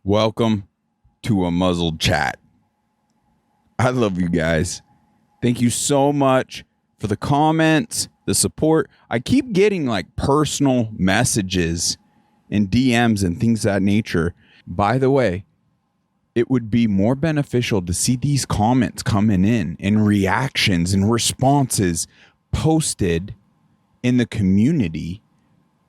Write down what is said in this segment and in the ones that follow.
Welcome to a muzzled chat. I love you guys. Thank you so much for the comments, the support. I keep getting like personal messages and DMs and things of that nature. By the way, it would be more beneficial to see these comments coming in and reactions and responses posted in the community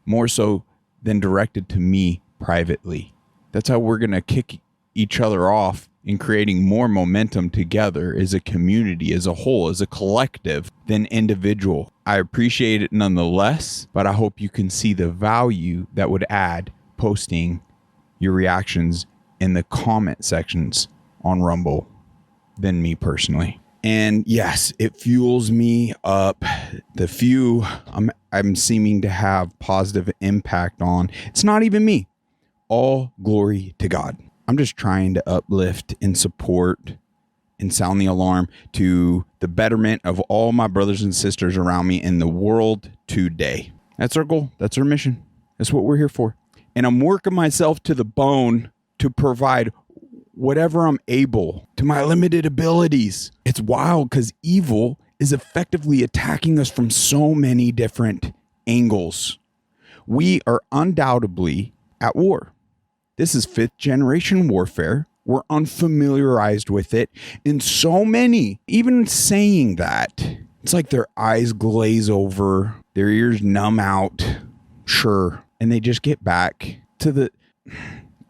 more so than directed to me privately. That's how we're going to kick each other off in creating more momentum together as a community, as a whole, as a collective than individual. I appreciate it nonetheless, but I hope you can see the value that would add posting your reactions in the comment sections on Rumble than me personally. And yes, it fuels me up. The few I'm seeming to have positive impact on, it's not even me. All glory to God. I'm just trying to uplift and support and sound the alarm to the betterment of all my brothers and sisters around me in the world today. That's our goal. That's our mission. That's what we're here for. And I'm working myself to the bone to provide whatever I'm able to my limited abilities. It's wild because evil is effectively attacking us from so many different angles. We are undoubtedly at war. This is 5th generation warfare. We're unfamiliarized with it. And so many, even saying that, it's like their eyes glaze over, their ears numb out. Sure. And they just get back to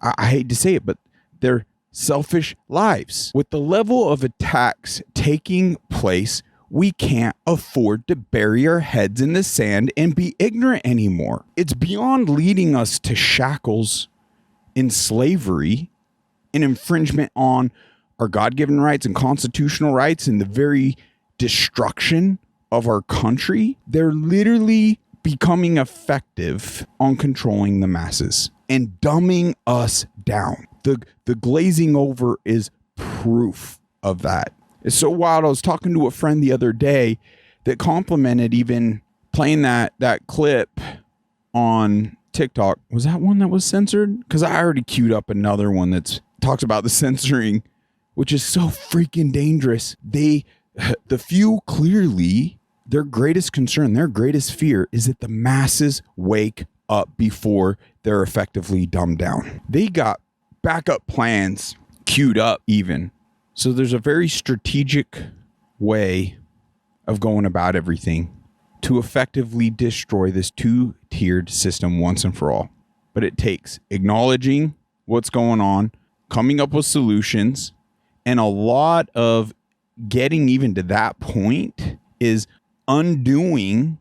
I hate to say it, but their selfish lives. With the level of attacks taking place, we can't afford to bury our heads in the sand and be ignorant anymore. It's beyond leading us to shackles in slavery, an infringement on our God-given rights and constitutional rights and the very destruction of our country. They're literally becoming effective on controlling the masses and dumbing us down. The glazing over is proof of that. It's so wild. I was talking to a friend the other day that complimented even playing that clip on TikTok. Was that one that was censored? Because I already queued up another one that talks about the censoring, which is so freaking dangerous. The few clearly, their greatest concern, their greatest fear is that the masses wake up before they're effectively dumbed down. They got backup plans queued up even. So there's a very strategic way of going about everything to effectively destroy this two-tiered system once and for all. But it takes acknowledging what's going on, coming up with solutions, and a lot of getting even to that point is undoing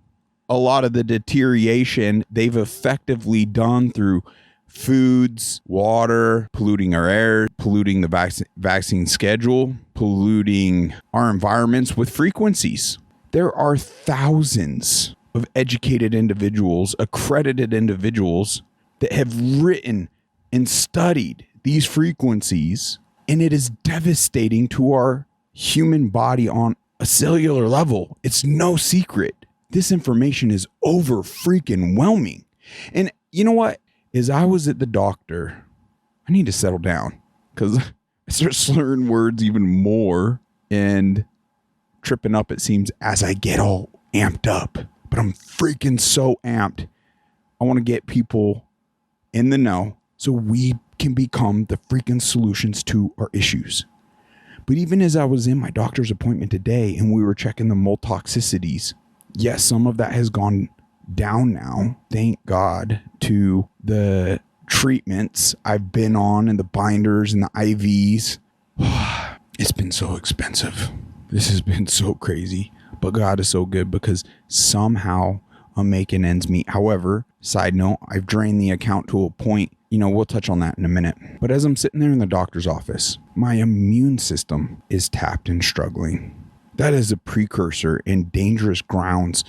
a lot of the deterioration they've effectively done through foods, water, polluting our air, polluting the vaccine schedule, polluting our environments with frequencies. There are thousands of educated individuals, accredited individuals that have written and studied these frequencies, and it is devastating to our human body on a cellular level. It's no secret. This information is over freaking whelming. And you know what? As I was at the doctor, I need to settle down because I start slurring words even more and tripping up, it seems, as I get all amped up. But I'm freaking so amped. I want to get people in the know so we can become the freaking solutions to our issues. But even as I was in my doctor's appointment today and we were checking the mold toxicities, yes, some of that has gone down now. Thank God to the treatments I've been on and the binders and the IVs. It's been so expensive. This has been so crazy, but God is so good because somehow I'm making ends meet. However, side note, I've drained the account to a point. We'll touch on that in a minute. But as I'm sitting there in the doctor's office, my immune system is tapped and struggling. That is a precursor and dangerous grounds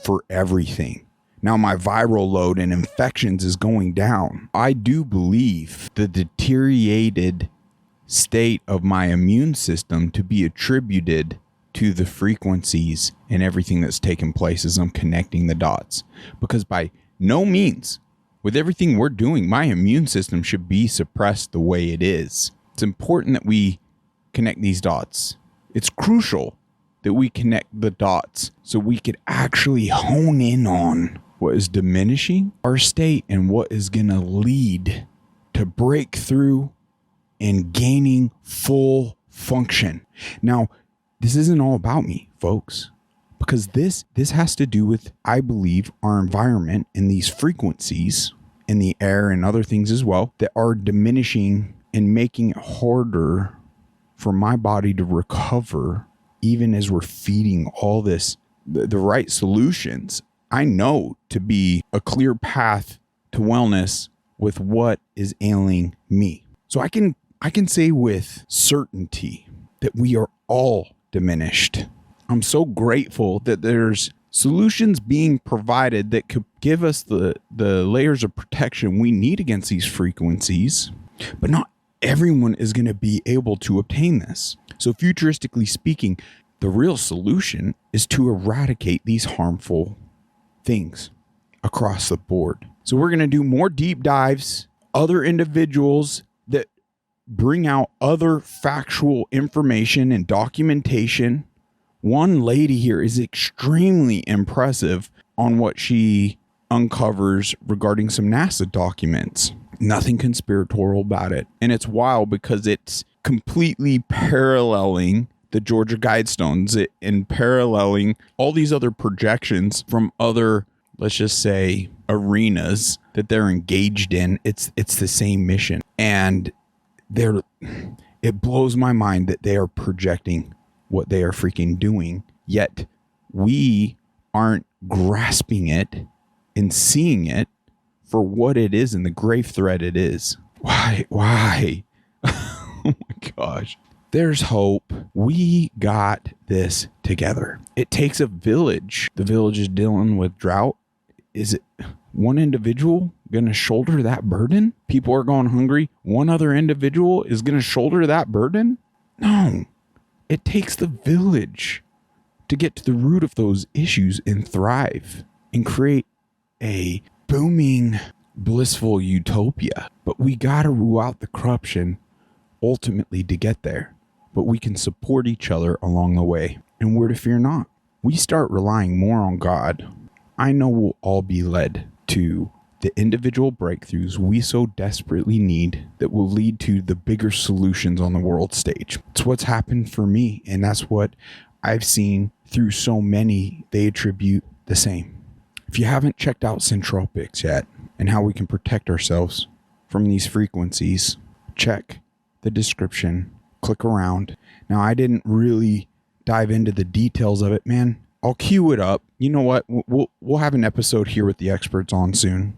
for everything. Now my viral load and infections is going down. I do believe the deteriorated state of my immune system to be attributed to the frequencies and everything that's taken place as I'm connecting the dots. Because by no means with everything we're doing, my immune system should be suppressed the way it is. It's important that we connect these dots. It's crucial that we connect the dots so we could actually hone in on what is diminishing our state and what is going to lead to breakthrough and gaining full function. Now, this isn't all about me, folks, because this has to do with, I believe, our environment and these frequencies in the air and other things as well that are diminishing and making it harder for my body to recover, even as we're feeding all this, the right solutions, I know, to be a clear path to wellness with what is ailing me. So I can say with certainty that we are all diminished. I'm so grateful that there's solutions being provided that could give us the layers of protection we need against these frequencies, but not everyone is going to be able to obtain this. So futuristically speaking, the real solution is to eradicate these harmful things across the board. So we're going to do more deep dives, other individuals that bring out other factual information and documentation. One lady here is extremely impressive on what she uncovers regarding some NASA documents. Nothing conspiratorial about it. And it's wild because it's completely paralleling the Georgia Guidestones and paralleling all these other projections from other, let's just say, arenas that they're engaged in. It's the same mission. And it blows my mind that they are projecting what they are freaking doing, yet we aren't grasping it and seeing it for what it is and the grave threat it is. Why? Oh my gosh. There's hope. We got this together. It takes a village. The village is dealing with drought. Is it one individual going to shoulder that burden? People are going hungry. One other individual is going to shoulder that burden? No. It takes the village to get to the root of those issues and thrive and create a booming, blissful utopia. But we got to rule out the corruption ultimately to get there. But we can support each other along the way. And we're to fear not. We start relying more on God. I know we'll all be led to the individual breakthroughs we so desperately need that will lead to the bigger solutions on the world stage. It's what's happened for me, and that's what I've seen through so many. They attribute the same. If you haven't checked out Centropics yet and how we can protect ourselves from these frequencies, check the description, click around. Now, I didn't really dive into the details of it, man. I'll queue it up. You know what? We'll have an episode here with the experts on soon,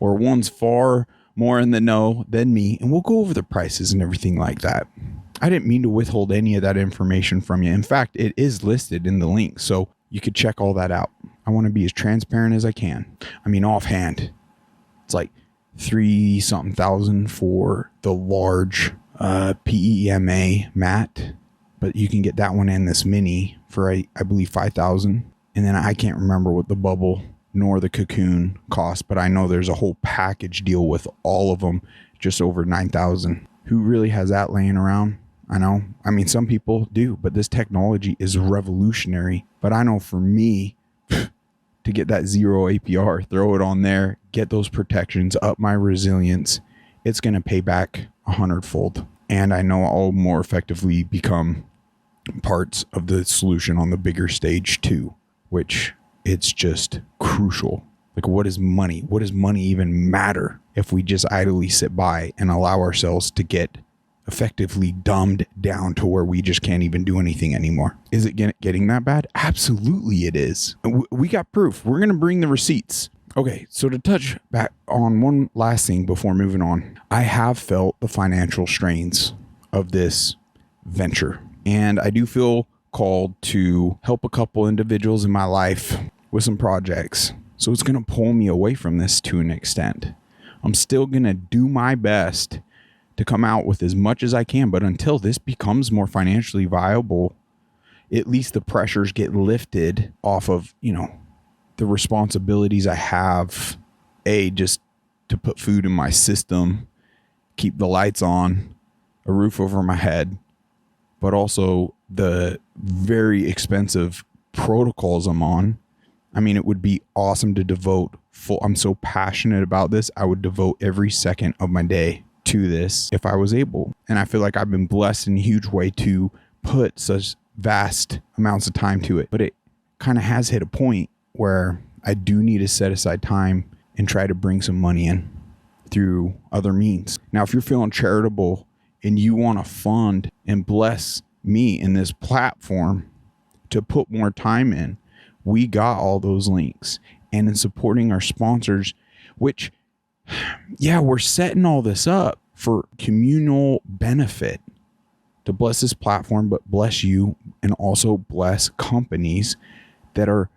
or one's far more in the know than me, and we'll go over the prices and everything like that. I didn't mean to withhold any of that information from you. In fact, it is listed in the link, so you could check all that out. I want to be as transparent as I can. I mean, offhand, it's like $3-something thousand for the large PEMA mat, but you can get that one and this mini for I believe $5,000. And then I can't remember what the bubble nor the cocoon cost, but I know there's a whole package deal with all of them, just over $9,000. Who really has that laying around? I know. I mean, some people do, but this technology is revolutionary. But I know for me, to get that zero APR, throw it on there, get those protections, up my resilience, it's going to pay back 100-fold. And I know I'll more effectively become parts of the solution on the bigger stage too, which it's just crucial. Like, what is money? What does money even matter if we just idly sit by and allow ourselves to get effectively dumbed down to where we just can't even do anything anymore? Is it getting that bad? Absolutely it is. We got proof. We're going to bring the receipts. Okay, so to touch back on one last thing before moving on, I have felt the financial strains of this venture, and I do feel called to help a couple individuals in my life with some projects. So it's going to pull me away from this to an extent. I'm still going to do my best to come out with as much as I can, but until this becomes more financially viable, at least the pressures get lifted off of, the responsibilities I have, just to put food in my system, keep the lights on, a roof over my head, but also the very expensive protocols I'm on. I mean, it would be awesome to devote I'm so passionate about this. I would devote every second of my day to this if I was able. And I feel like I've been blessed in a huge way to put such vast amounts of time to it. But it kind of has hit a point where I do need to set aside time and try to bring some money in through other means. Now, if you're feeling charitable and you want to fund and bless me in this platform to put more time in, we got all those links. And in supporting our sponsors, which, yeah, we're setting all this up for communal benefit to bless this platform, but bless you and also bless companies that are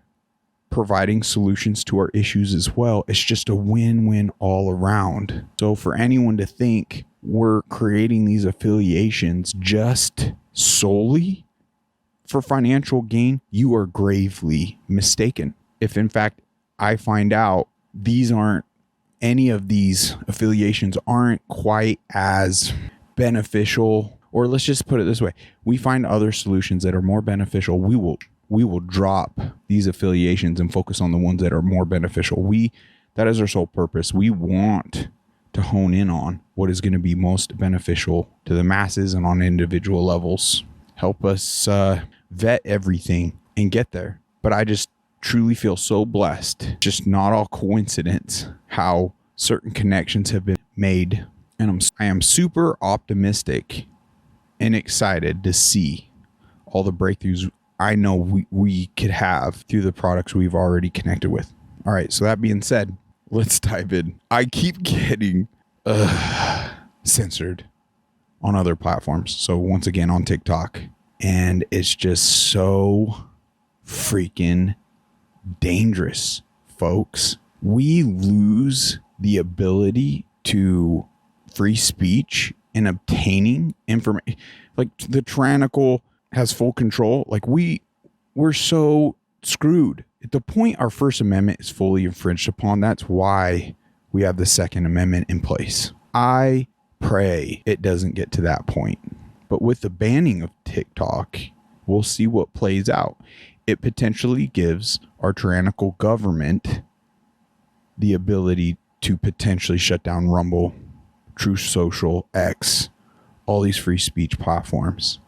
providing solutions to our issues as well. It's just a win-win all around. So for anyone to think we're creating these affiliations just solely for financial gain, you are gravely mistaken. If in fact I find out any of these affiliations aren't quite as beneficial, or let's just put it this way, we find other solutions that are more beneficial, we will drop these affiliations and focus on the ones that are more beneficial. That is our sole purpose. We want to hone in on what is going to be most beneficial to the masses and on individual levels. Help us vet everything and get there. But I just truly feel so blessed. Just not all coincidence how certain connections have been made. And I am super optimistic and excited to see all the breakthroughs I know we could have through the products we've already connected with. All right, so that being said, let's dive in. I keep getting censored on other platforms. So once again on TikTok. And it's just so freaking dangerous, folks. We lose the ability to free speech and obtaining information. Like the tyrannical has full control. Like we're so screwed. At the point our First Amendment is fully infringed upon, that's why we have the Second Amendment in place. I pray it doesn't get to that point. But with the banning of TikTok, we'll see what plays out. It potentially gives our tyrannical government the ability to potentially shut down Rumble, Truth Social, X, all these free speech platforms.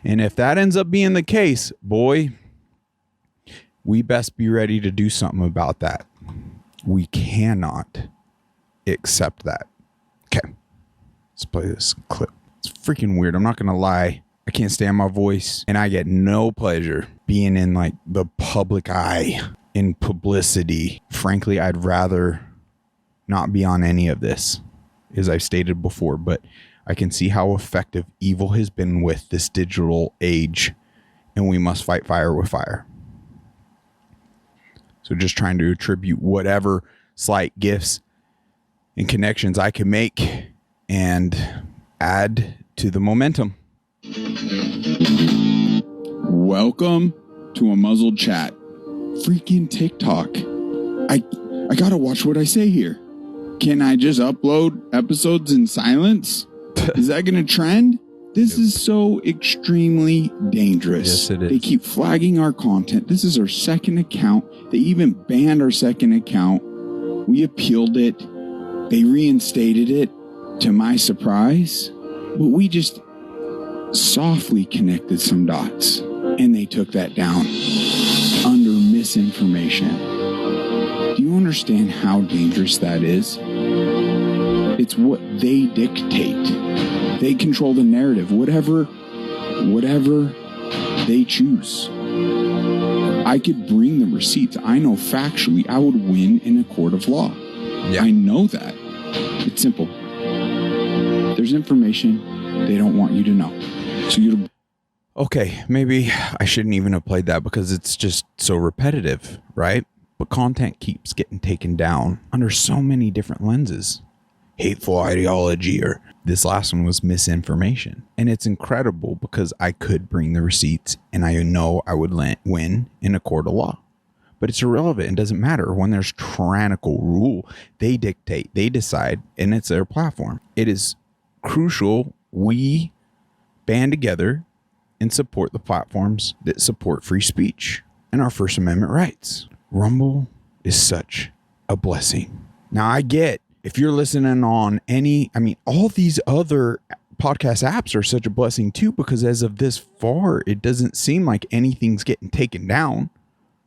And if that ends up being the case, boy, we best be ready to do something about that. We cannot accept that. Okay, let's play this clip. It's freaking weird. I'm not going to lie. I can't stand my voice, and I get no pleasure being in like the public eye, in publicity. Frankly, I'd rather not be on any of this, as I've stated before, but I can see how effective evil has been with this digital age, and we must fight fire with fire. So just trying to attribute whatever slight gifts and connections I can make and add to the momentum. Welcome to a muzzled chat. Freaking TikTok. I gotta watch what I say here. Can I just upload episodes in silence? Is that gonna trend? This is so extremely dangerous. Yes, it is. They keep flagging our content. This is our second account. They even banned our second account. We appealed it. They reinstated it, to my surprise. But we just softly connected some dots, and they took that down under misinformation. Do you understand how dangerous that is? It's what they dictate. They control the narrative, whatever they choose. I could bring the receipts. I know factually I would win in a court of law. Yeah. I know that. It's simple. There's information they don't want you to know. So you. Okay, maybe I shouldn't even have played that because it's just so repetitive, right? But content keeps getting taken down under so many different lenses. Hateful ideology, or this last one was misinformation. And it's incredible because I could bring the receipts and I know I would win in a court of law. but it's irrelevant. It doesn't matter. When there's tyrannical rule, they dictate, they decide, and it's their platform. It is crucial we band together and support the platforms that support free speech and our First Amendment rights. Rumble is such a blessing. Now, I get if you're listening on all these other podcast apps are such a blessing too, because as of this far, it doesn't seem like anything's getting taken down.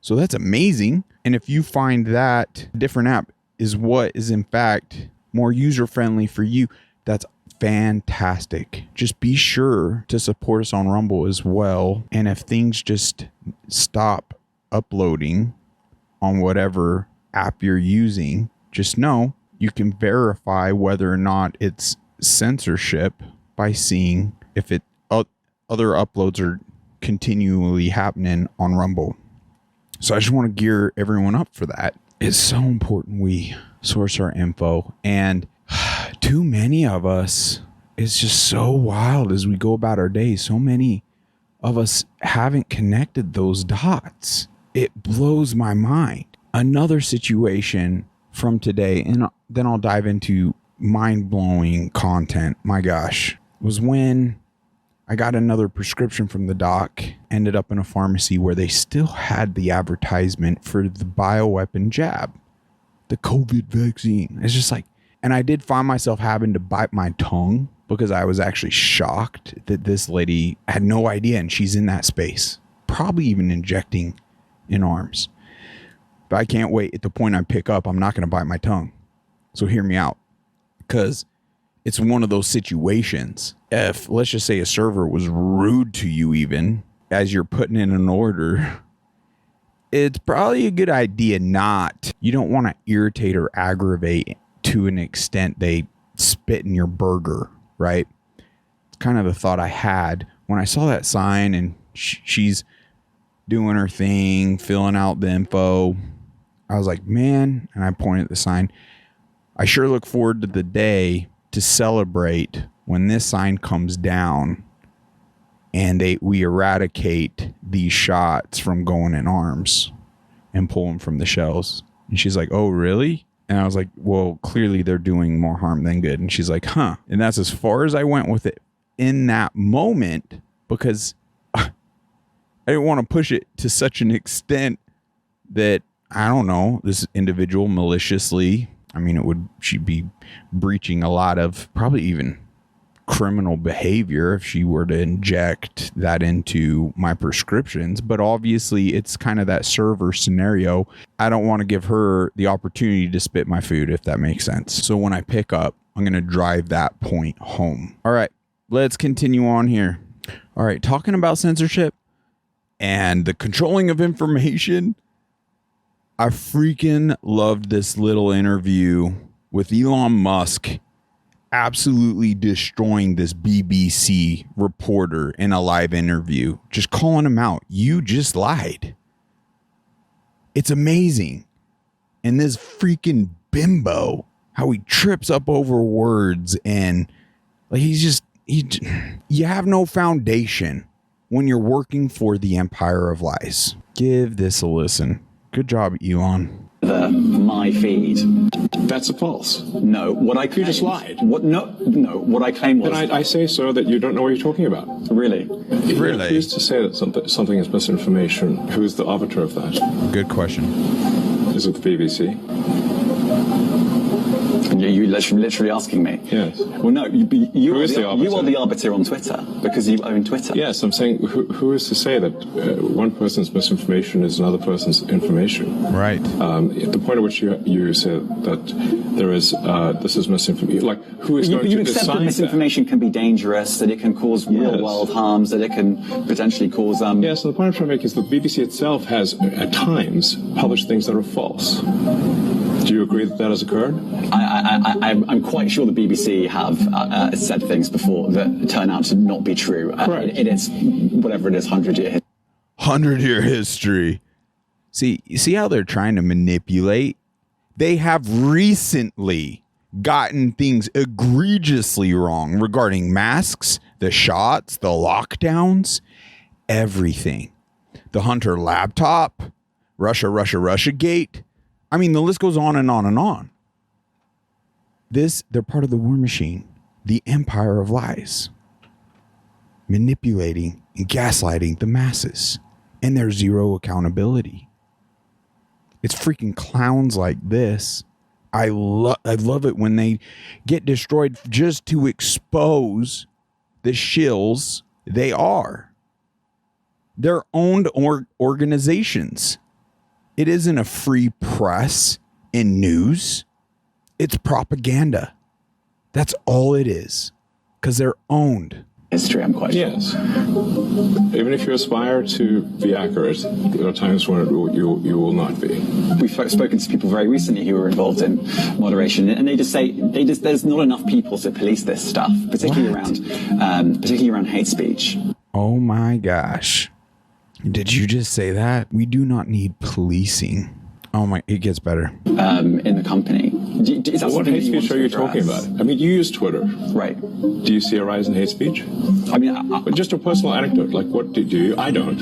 So that's amazing. And if you find that a different app is what is in fact more user-friendly for you, that's fantastic. Just be sure to support us on Rumble as well. And if things just stop uploading on whatever app you're using, just know you can verify whether or not it's censorship by seeing if other uploads are continually happening on Rumble. So I just want to gear everyone up for that. It's so important we source our info, and too many of us, it's just so wild as we go about our days. So many of us haven't connected those dots. It blows my mind. Another situation from today, and then I'll dive into mind-blowing content. My gosh, was when I got another prescription from the doc, ended up in a pharmacy where they still had the advertisement for the bioweapon jab, the COVID vaccine. It's just like, and I did find myself having to bite my tongue because I was actually shocked that this lady had no idea, and she's in that space, probably even injecting in arms. But I can't wait. At the point I pick up, I'm not going to bite my tongue. So hear me out, because it's one of those situations. If, let's just say, a server was rude to you even as you're putting in an order, it's probably a good idea not. You don't want to irritate or aggravate to an extent they spit in your burger, right? It's kind of the thought I had when I saw that sign, and she's doing her thing, filling out the info. I was like, man, and I pointed at the sign, I sure look forward to the day to celebrate when this sign comes down and we eradicate these shots from going in arms and pull them from the shelves. And she's like, oh, really? And I was like, well, clearly they're doing more harm than good. And she's like, huh. And that's as far as I went with it in that moment, because I didn't want to push it to such an extent that, I don't know, this individual maliciously, she'd be breaching a lot of probably even criminal behavior if she were to inject that into my prescriptions. But obviously it's kind of that server scenario. I don't want to give her the opportunity to spit my food, if that makes sense. So when I pick up, I'm going to drive that point home. All right, let's continue on here. All right, talking about censorship and the controlling of information, I freaking loved this little interview with Elon Musk absolutely destroying this BBC reporter in a live interview, just calling him out. You just lied. It's amazing. And this freaking bimbo, how he trips up over words, and like you have no foundation when you're working for the empire of lies. Give this a listen. Good job, Elon. My feed. That's a false. No, what I claimed, you just lied. What? No, what I claimed was. Then I say, sir, that you don't know what you're talking about. Really? Really? Who's to say that something is misinformation? Who's the arbiter of that? Good question. Is it the BBC? You literally asking me? Yes. Well, no, you are the arbiter on Twitter because you own Twitter. Yes, I'm saying who is to say that one person's misinformation is another person's information? Right. The point at which you said that there is this is misinformation. Like, who is going to decide that? You accept that misinformation can be dangerous, that it can cause real-world harms, that it can potentially cause. Yes, and the point I'm trying to make is the BBC itself has at times published things that are false. Do you agree that that has occurred? I'm quite sure the BBC have said things before that turn out to not be true. In its, whatever it is, 100-year history. See how they're trying to manipulate? They have recently gotten things egregiously wrong regarding masks, the shots, the lockdowns, everything. The Hunter laptop, Russia gate. I mean, the list goes on and on and on. They're part of the war machine, the empire of lies, manipulating and gaslighting the masses, and there's zero accountability. It's freaking clowns like this. I love it when they get destroyed just to expose the shills they are. They're owned organizations. It isn't a free press and news. It's propaganda. That's all it is. Because they're owned. History, I'm quite sure. Yes. Even if you aspire to be accurate, there are times when you will not be. We've spoken to people very recently who were involved in moderation, and they just say there's not enough people to police this stuff, particularly around hate speech. Oh my gosh. Did you just say that? We do not need policing. Oh my, it gets better. In the company. What hate speech are you talking about? I mean, you use Twitter. Right. Do you see a rise in hate speech? I mean, But just a personal anecdote, like what do you? I don't.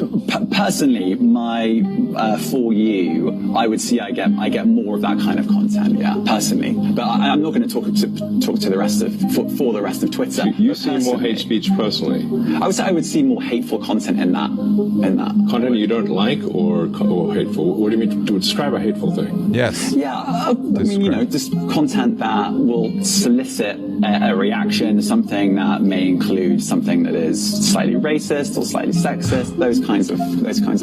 Personally, for you, I would see I get more of that kind of content, yeah, personally. But I'm not going to talk to the rest of, for the rest of Twitter. You see more hate speech personally? I would say I would see more hateful content in that. Content you don't like or hateful? What do you mean to describe a hateful thing? Yes. Yeah, I mean, just content that will solicit a reaction, something that may include something that is slightly racist or slightly sexist, those kinds of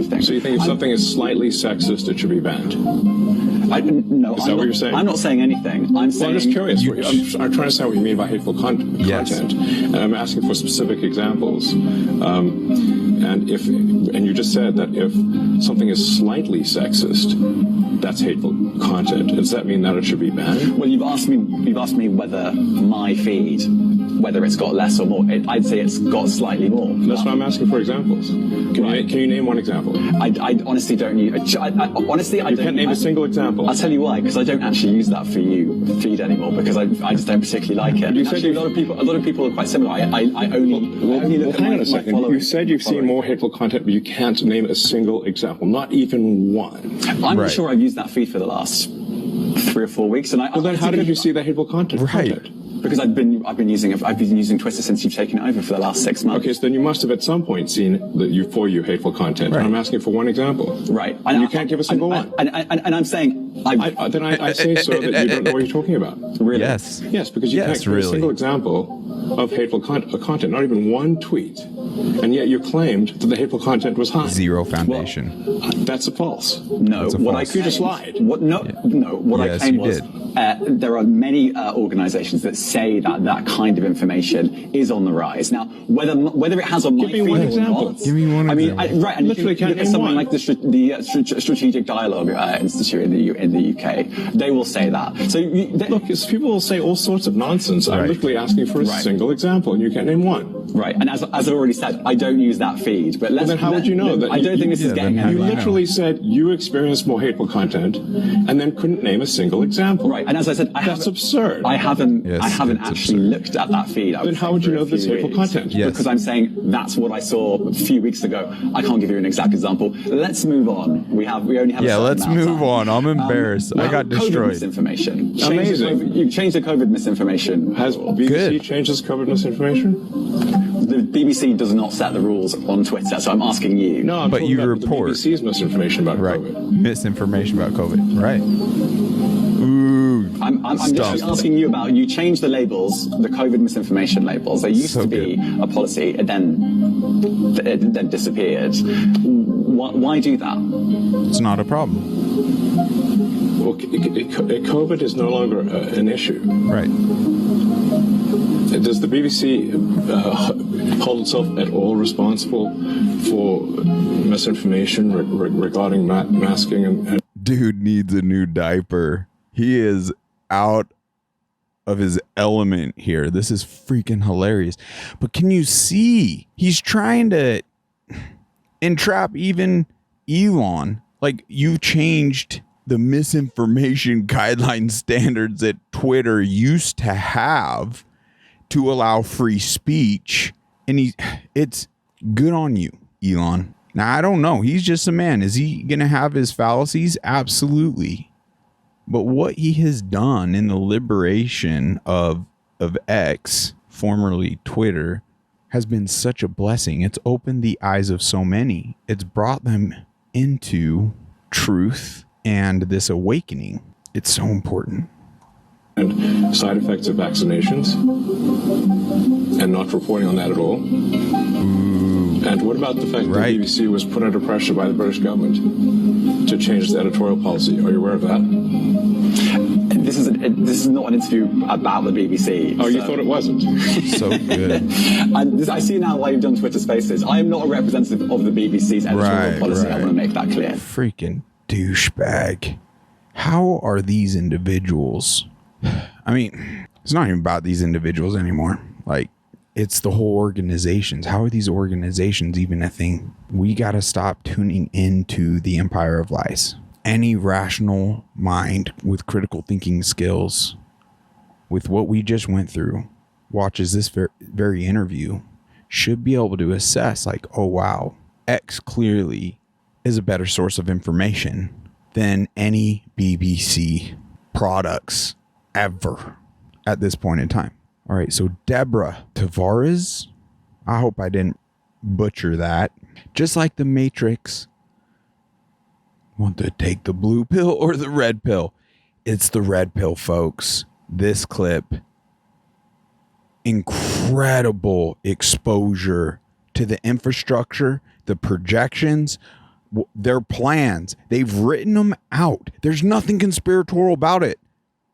things. So you think if something is slightly sexist, it should be banned? No, Is that what you're saying? I'm not saying anything. I'm just curious. I'm trying to understand what you mean by hateful content, and I'm asking for specific examples. And you just said that if something is slightly sexist, that's hateful content. Does that mean that it should be banned? Well, you've asked me whether my feed, whether it's got less or more. I'd say it's got slightly more. That's why I'm asking for examples. Can you name one example? I honestly don't use. Honestly, I You don't. can't name a single example. I'll tell you why, because I don't actually use that for you feed anymore, because I just don't particularly like it. You said actually, a lot of people are quite similar. I only look at hang on my a second. following. You said you've seen more hateful content, but you can't name a single example, not even one. I'm not sure I've used that feed for the last 3 or 4 weeks, and Well, then how did you see that hateful content? Right. Because I've been using Twitter since you've taken it over for the last 6 months. Okay, so then you must have at some point seen the hateful content. Right. I'm asking for one example. Right. And you can't give a single one. And I'm saying... Then I say so that you don't know what you're talking about. Really? Yes. Yes, because you can't give a single example of hateful content, not even one tweet. And yet you claimed that the hateful content was high. Zero foundation. Well, that's a false. No, That's a what false. I You just lied. What I Yes, claimed you was there are many organizations that say that kind of information is on the rise. Now, whether it has on my Give me one feed or example. not, Give me one I mean, example. right, and Literally you can can't look at name something one. like the Strategic Dialogue Institute in the UK. They will say that. So Look, people will say all sorts of nonsense. I'm Right. literally asking for a single example, and you can't name one. right, and as I already said, I don't use that feed. But Well, then how would you know that? I don't think this is getting then how You do you anywhere. literally said you experienced more hateful content, and then couldn't name a single example. Right, and as I said, That's absurd. I haven't Yes, actually it's absurd. looked at that feed. Then how would you for a know there's few hateful weeks. content? Yes. Because I'm saying that's what I saw a few weeks ago. I can't give you an exact example. Let's move on. We only have. Yeah, a certain let's amount of move time. on. I'm embarrassed. I got COVID destroyed. misinformation. Amazing. You changed the COVID misinformation. Has BBC Good. changed its COVID misinformation? The BBC does not set the rules on Twitter, so I'm asking you. No, I'm But talking you about report. the BBC's misinformation about Right. COVID. Misinformation about COVID. Right. Ooh. I'm just Stumped. asking you about, you changed the labels, the COVID misinformation labels. They used So to be a policy, it then disappeared. Why do that? It's not a problem. Well, COVID is no longer an issue. Right. Does the BBC hold itself at all responsible for misinformation regarding masking and Dude needs a new diaper. He is out of his element here. This is freaking hilarious. But can you see? He's trying to entrap even Elon. Like, you've changed the misinformation guideline standards that Twitter used to have to allow free speech. And it's good on you, Elon. Now, I don't know. He's just a man. Is he going to have his fallacies? Absolutely. But what he has done in the liberation of X, formerly Twitter, has been such a blessing. It's opened the eyes of so many. It's brought them into truth and this awakening. It's so important. And side effects of vaccinations and not reporting on that at all. And what about the fact that the BBC was put under pressure by the British government to change its editorial policy? Are you aware of that? This is not an interview about the BBC. Oh, you thought it wasn't? So good. I see now why you've done Twitter Spaces. I am not a representative of the BBC's editorial policy. I want to make that clear. Freaking douchebag. How are these individuals? I mean, it's not even about these individuals anymore. Like, it's the whole organizations. How are these organizations even a thing? We got to stop tuning into the empire of lies. Any rational mind with critical thinking skills, with what we just went through, watches this very interview, should be able to assess like, oh, wow, X clearly is a better source of information than any BBC products ever at this point in time. All right, so Deborah Tavares, I hope I didn't butcher that. Just like the Matrix, want to take the blue pill or the red pill? It's the red pill, folks. This clip, incredible exposure to the infrastructure, the projections, their plans. They've written them out. There's nothing conspiratorial about it.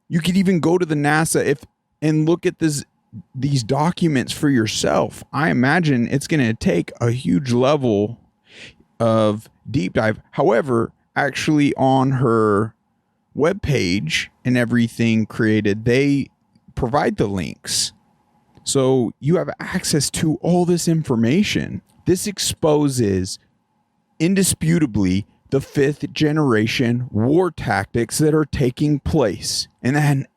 You could even go to the NASA and look at these documents for yourself. I imagine it's going to take a huge level of deep dive. However, actually on her webpage and everything created, they provide the links. So you have access to all this information. This exposes indisputably the 5th generation war tactics that are taking place and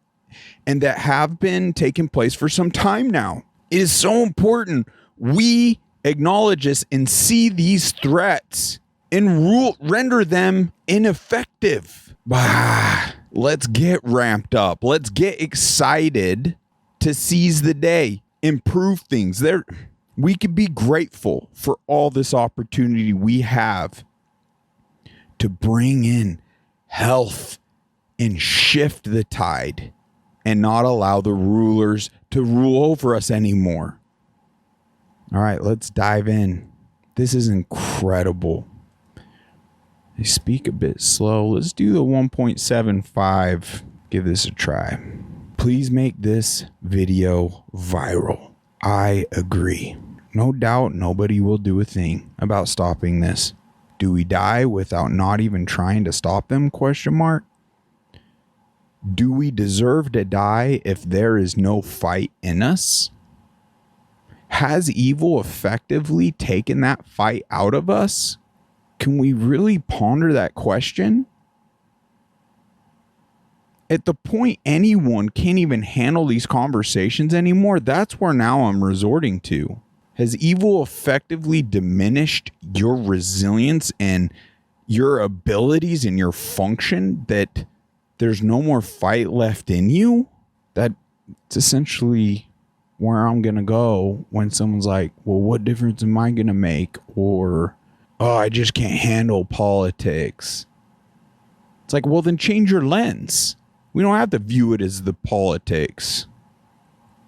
that have been taking place for some time now. It is so important we acknowledge this and see these threats and render them ineffective. Let's get ramped up. Let's get excited to seize the day, improve things. We could be grateful for all this opportunity we have to bring in health and shift the tide and not allow the rulers to rule over us anymore. All right, let's dive in. This is incredible. I speak a bit slow. Let's do the 1.75. Give this a try. Please make this video viral. I agree. No doubt nobody will do a thing about stopping this. Do we die without not even trying to stop them? ? Do we deserve to die if there is no fight in us? Has evil effectively taken that fight out of us? Can we really ponder that question? At the point anyone can't even handle these conversations anymore, that's where now I'm resorting to. Has evil effectively diminished your resilience and your abilities and your function that there's no more fight left in you? That's essentially where I'm going to go when someone's like, well, what difference am I going to make? Or, oh, I just can't handle politics. It's like, well, then change your lens. We don't have to view it as the politics.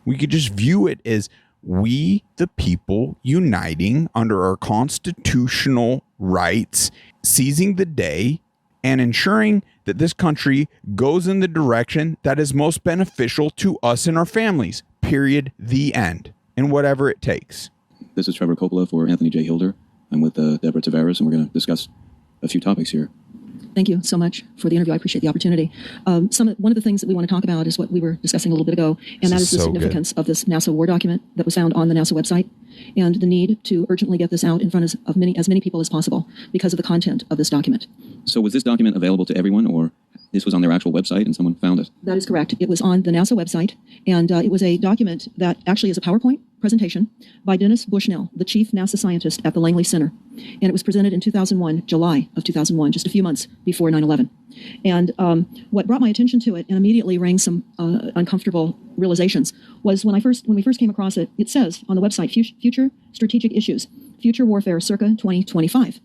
We could just view it as we, the people, uniting under our constitutional rights, seizing the day, and ensuring that this country goes in the direction that is most beneficial to us and our families. Period. The end. And whatever it takes. This is Trevor Coppola for Anthony J. Hilder. I'm with Deborah Tavares, and we're going to discuss a few topics here. Thank you so much for the interview. I appreciate the opportunity. One of the things that we want to talk about is what we were discussing a little bit ago, and that is the significance of this NASA war document that was found on the NASA website, and the need to urgently get this out in front of as many people as possible because of the content of this document. So was this document available to everyone, or this was on their actual website and someone found it? That is correct. It was on the NASA website, and it was a document that actually is a PowerPoint presentation by Dennis Bushnell, the chief NASA scientist at the Langley Center. And it was presented in 2001, July of 2001, just a few months before 9/11. And what brought my attention to it and immediately rang some uncomfortable realizations was when we first came across it, it says on the website, Future Strategic Issues, Future Warfare circa 2025.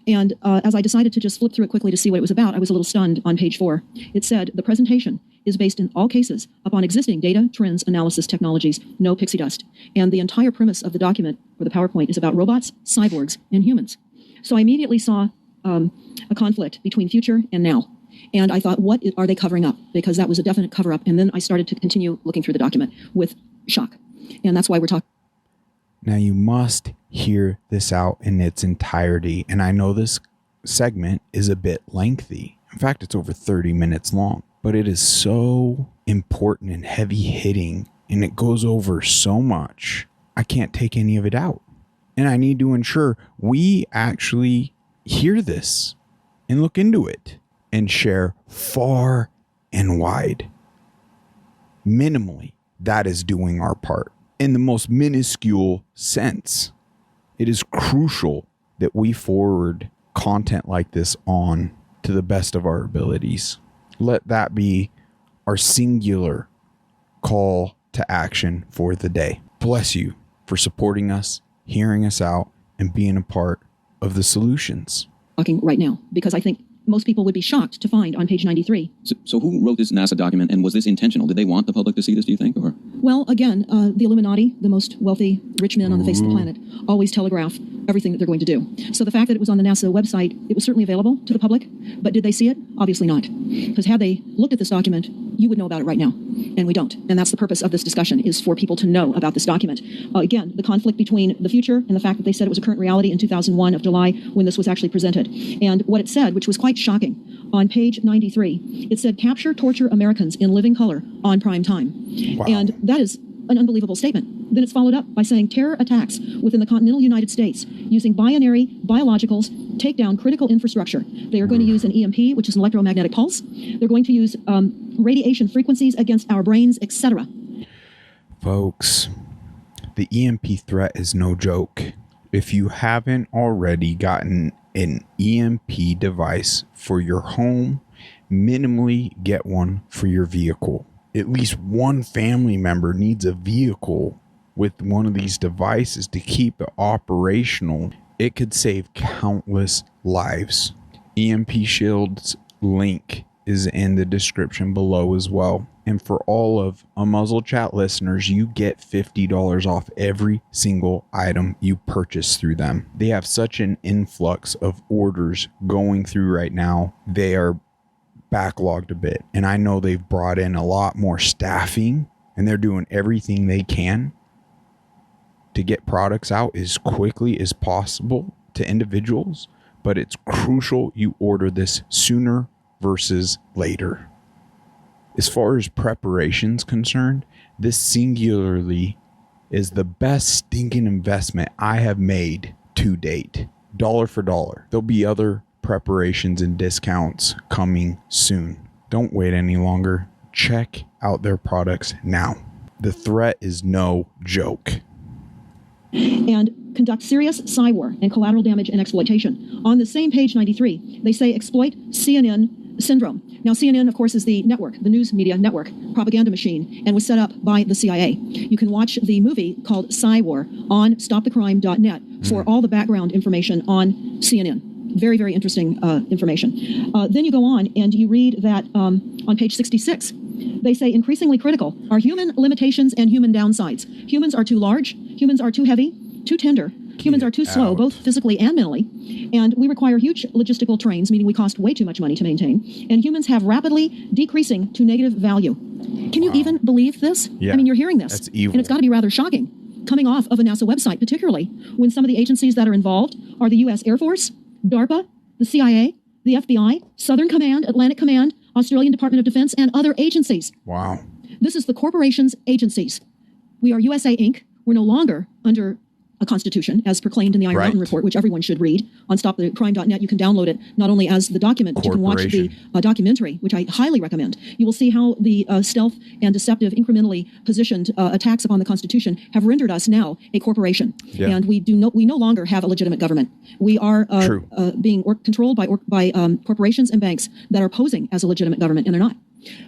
And as I decided to just flip through it quickly to see what it was about, I was a little stunned on page 4. It said, the presentation is based in all cases upon existing data, trends, analysis technologies, no pixie dust. And the entire premise of the document, or the PowerPoint, is about robots, cyborgs, and humans. So I immediately saw a conflict between future and now. And I thought, what are they covering up? Because that was a definite cover-up. And then I started to continue looking through the document with shock. And that's why we're talking. Now you must hear this out in its entirety. And I know this segment is a bit lengthy. In fact, it's over 30 minutes long. But it is so important and heavy hitting. And it goes over so much. I can't take any of it out. And I need to ensure we actually hear this and look into it and share far and wide. Minimally, that is doing our part. In the most minuscule sense, it is crucial that we forward content like this on to the best of our abilities. Let that be our singular call to action for the day. Bless you for supporting us, hearing us out, and being a part of the solutions. Talking right now, because I think most people would be shocked to find on page 93. So who wrote this NASA document, and was this intentional? Did they want the public to see this, do you think? Or? Well, again, the Illuminati, the most wealthy, rich men on the face of the planet, always telegraph everything that they're going to do. So the fact that it was on the NASA website, it was certainly available to the public, but did they see it? Obviously not. Because had they looked at this document, you would know about it right now, and we don't. And that's the purpose of this discussion, is for people to know about this document. Again, the conflict between the future and the fact that they said it was a current reality in 2001 of July when this was actually presented. And what it said, which was quite shocking, on page 93, it said, capture, torture Americans in living color on prime time. Wow. And that is an unbelievable statement. Then it's followed up by saying terror attacks within the continental United States using binary biologicals take down critical infrastructure. They are going to use an EMP, which is an electromagnetic pulse. They're going to use radiation frequencies against our brains, etc. Folks, the EMP threat is no joke. If you haven't already gotten an EMP device for your home, minimally get one for your vehicle. At least one family member needs a vehicle with one of these devices to keep it operational. It could save countless lives. EMP Shield's link is in the description below as well. And for all of A Muzzle Chat listeners, you get $50 off every single item you purchase through them. They have such an influx of orders going through right now. They are backlogged a bit, and I know they've brought in a lot more staffing, and they're doing everything they can to get products out as quickly as possible to individuals, but it's crucial you order this sooner versus later. As far as preparation's concerned, this singularly is the best stinking investment I have made to date, dollar for dollar. There'll be other preparations and discounts coming soon. Don't wait any longer. Check out their products now. The threat is no joke. And conduct serious cyber and collateral damage and exploitation. On the same page 93, they say exploit CNN syndrome. Now, CNN, of course, is the network, the news media network, propaganda machine, and was set up by the CIA. You can watch the movie called War on stopthecrime.net for all the background information on CNN. Very, very interesting information. Then you go on and you read that on page 66, they say increasingly critical are human limitations and human downsides. Humans are too large. Humans are too heavy, too tender. Humans are too slow, both physically and mentally. And we require huge logistical trains, meaning we cost way too much money to maintain. And humans have rapidly decreasing to negative value. Can you even believe this? Yeah, I mean, you're hearing this. That's evil. And it's got to be rather shocking, coming off of a NASA website, particularly when some of the agencies that are involved are the U.S. Air Force, DARPA, the CIA, the FBI, Southern Command, Atlantic Command, Australian Department of Defense, and other agencies. Wow. This is the corporation's agencies. We are USA Inc. We're no longer under a constitution as proclaimed in the Iron Right. Mountain Report, which everyone should read on stopthecrime.net. You can download it not only as the document, but you can watch the documentary, which I highly recommend. You will see how the stealth and deceptive, incrementally positioned attacks upon the Constitution have rendered us now a corporation. Yeah. And we no longer have a legitimate government. We are being controlled by corporations and banks that are posing as a legitimate government, and they're not.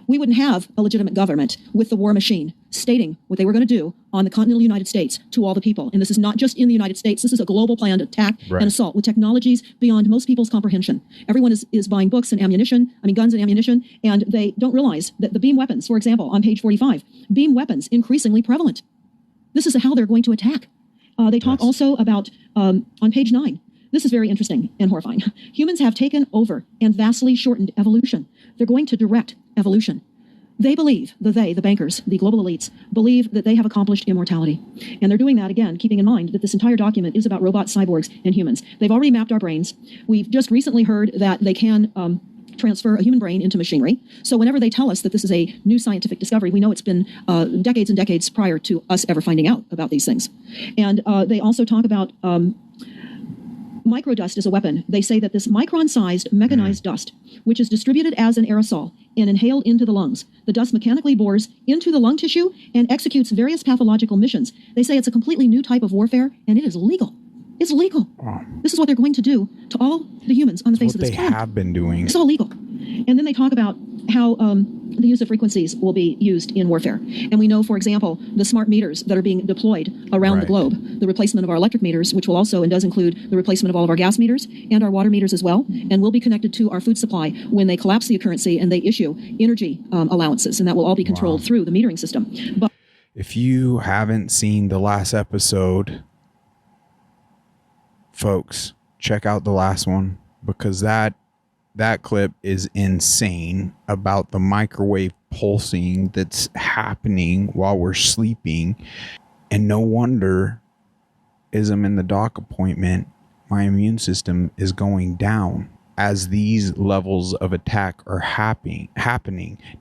We wouldn't have a legitimate government with the war machine stating what they were going to do on the continental United States to all the people. And this is not just in the United States. This is a global planned attack and assault with technologies beyond most people's comprehension. Everyone is buying books and guns and ammunition, and they don't realize that the beam weapons, for example, on page 45, beam weapons increasingly prevalent. This is how they're going to attack. They talk also about, on page 9, this is very interesting and horrifying. Humans have taken over and vastly shortened evolution. They're going to direct evolution. They believe, the bankers, the global elites, believe that they have accomplished immortality. And they're doing that, again, keeping in mind that this entire document is about robots, cyborgs, and humans. They've already mapped our brains. We've just recently heard that they can transfer a human brain into machinery. So whenever they tell us that this is a new scientific discovery, we know it's been decades and decades prior to us ever finding out about these things. And they also talk about microdust as a weapon. They say that this micron-sized mechanized dust, which is distributed as an aerosol and inhaled into the lungs, the dust mechanically bores into the lung tissue and executes various pathological missions. They say it's a completely new type of warfare, and it is legal. It's legal. This is what they're going to do to all the humans on the face of this planet. They have been doing. It's all legal. And then they talk about how the use of frequencies will be used in warfare. And we know, for example, the smart meters that are being deployed around the globe, the replacement of our electric meters, which will also and does include the replacement of all of our gas meters and our water meters as well, and will be connected to our food supply when they collapse the currency and they issue energy allowances. And that will all be controlled through the metering system. But if you haven't seen the last episode, folks, check out the last one, because that clip is insane about the microwave pulsing that's happening while we're sleeping. And no wonder, as I'm in the doc appointment, my immune system is going down as these levels of attack are happening.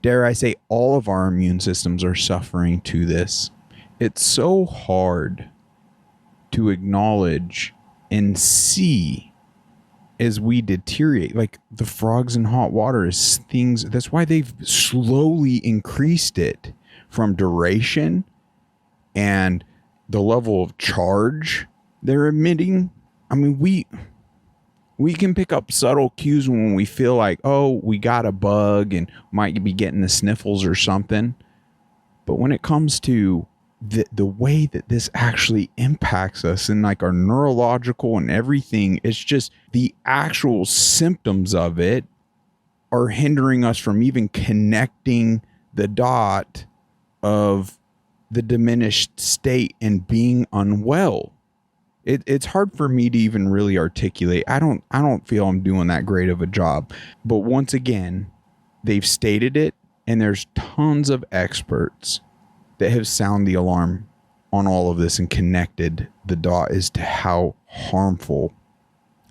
Dare I say, all of our immune systems are suffering to this. It's so hard to acknowledge and see as we deteriorate. Like the frogs in hot water is things. That's why they've slowly increased it from duration and the level of charge they're emitting. I mean, we can pick up subtle cues when we feel like, oh, we got a bug and might be getting the sniffles or something. But when it comes to the way that this actually impacts us and like our neurological and everything, it's just the actual symptoms of it are hindering us from even connecting the dot of the diminished state and being unwell. It's hard for me to even really articulate. I don't feel I'm doing that great of a job. But once again, they've stated it, and there's tons of experts that have sounded the alarm on all of this and connected the dot as to how harmful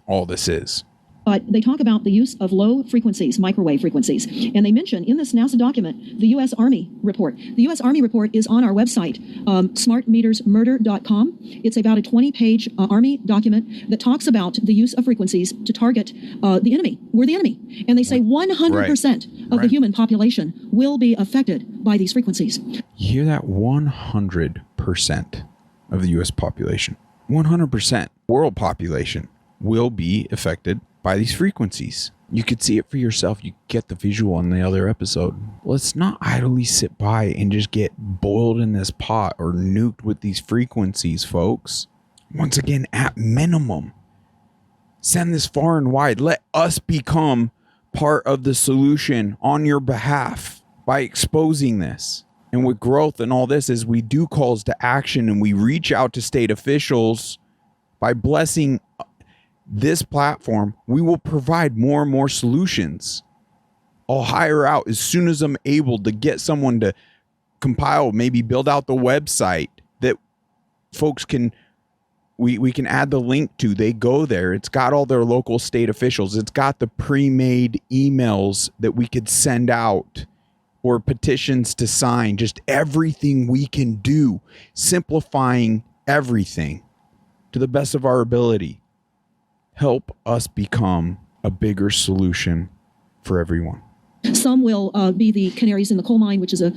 all this is. But they talk about the use of low frequencies, microwave frequencies. And they mention in this NASA document, the U.S. Army report. The U.S. Army report is on our website, smartmetersmurder.com. It's about a 20-page Army document that talks about the use of frequencies to target the enemy. We're the enemy. And they say 100% of the human population will be affected by these frequencies. You hear that? 100% of the U.S. population. 100% world population will be affected by these frequencies. You could see it for yourself. You get the visual in the other episode. Let's not idly sit by and just get boiled in this pot or nuked with these frequencies, folks. Once again, at minimum, send this far and wide. Let us become part of the solution on your behalf by exposing this. And with growth and all this, as we do calls to action and we reach out to state officials by blessing this platform, we will provide more and more solutions. I'll hire out as soon as I'm able to get someone to compile, maybe build out the website that folks can, we can add the link to. They go there. It's got all their local state officials. It's got the pre-made emails that we could send out or petitions to sign. Just everything we can do, simplifying everything. to the best of our ability, help us become a bigger solution for everyone. Some will be the canaries in the coal mine, which is a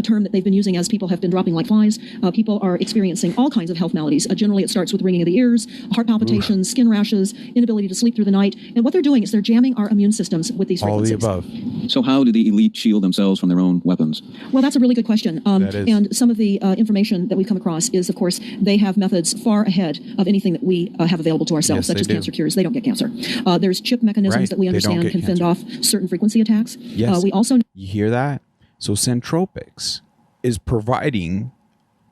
term that they've been using as people have been dropping like flies. People are experiencing all kinds of health maladies. Generally, it starts with ringing of the ears, heart palpitations, skin rashes, inability to sleep through the night. And what they're doing is they're jamming our immune systems with these frequencies. All the above. So how do the elite shield themselves from their own weapons? Well, that's a really good question. That is. And some of the information that we've come across is, of course, they have methods far ahead of anything that we have available to ourselves, Yes, such they as do. cancer cures. They don't get cancer. There's chip mechanisms Right. that we They don't understand get can fend cancer. off certain frequency attacks. Yes. We also You hear that? So Centropics is providing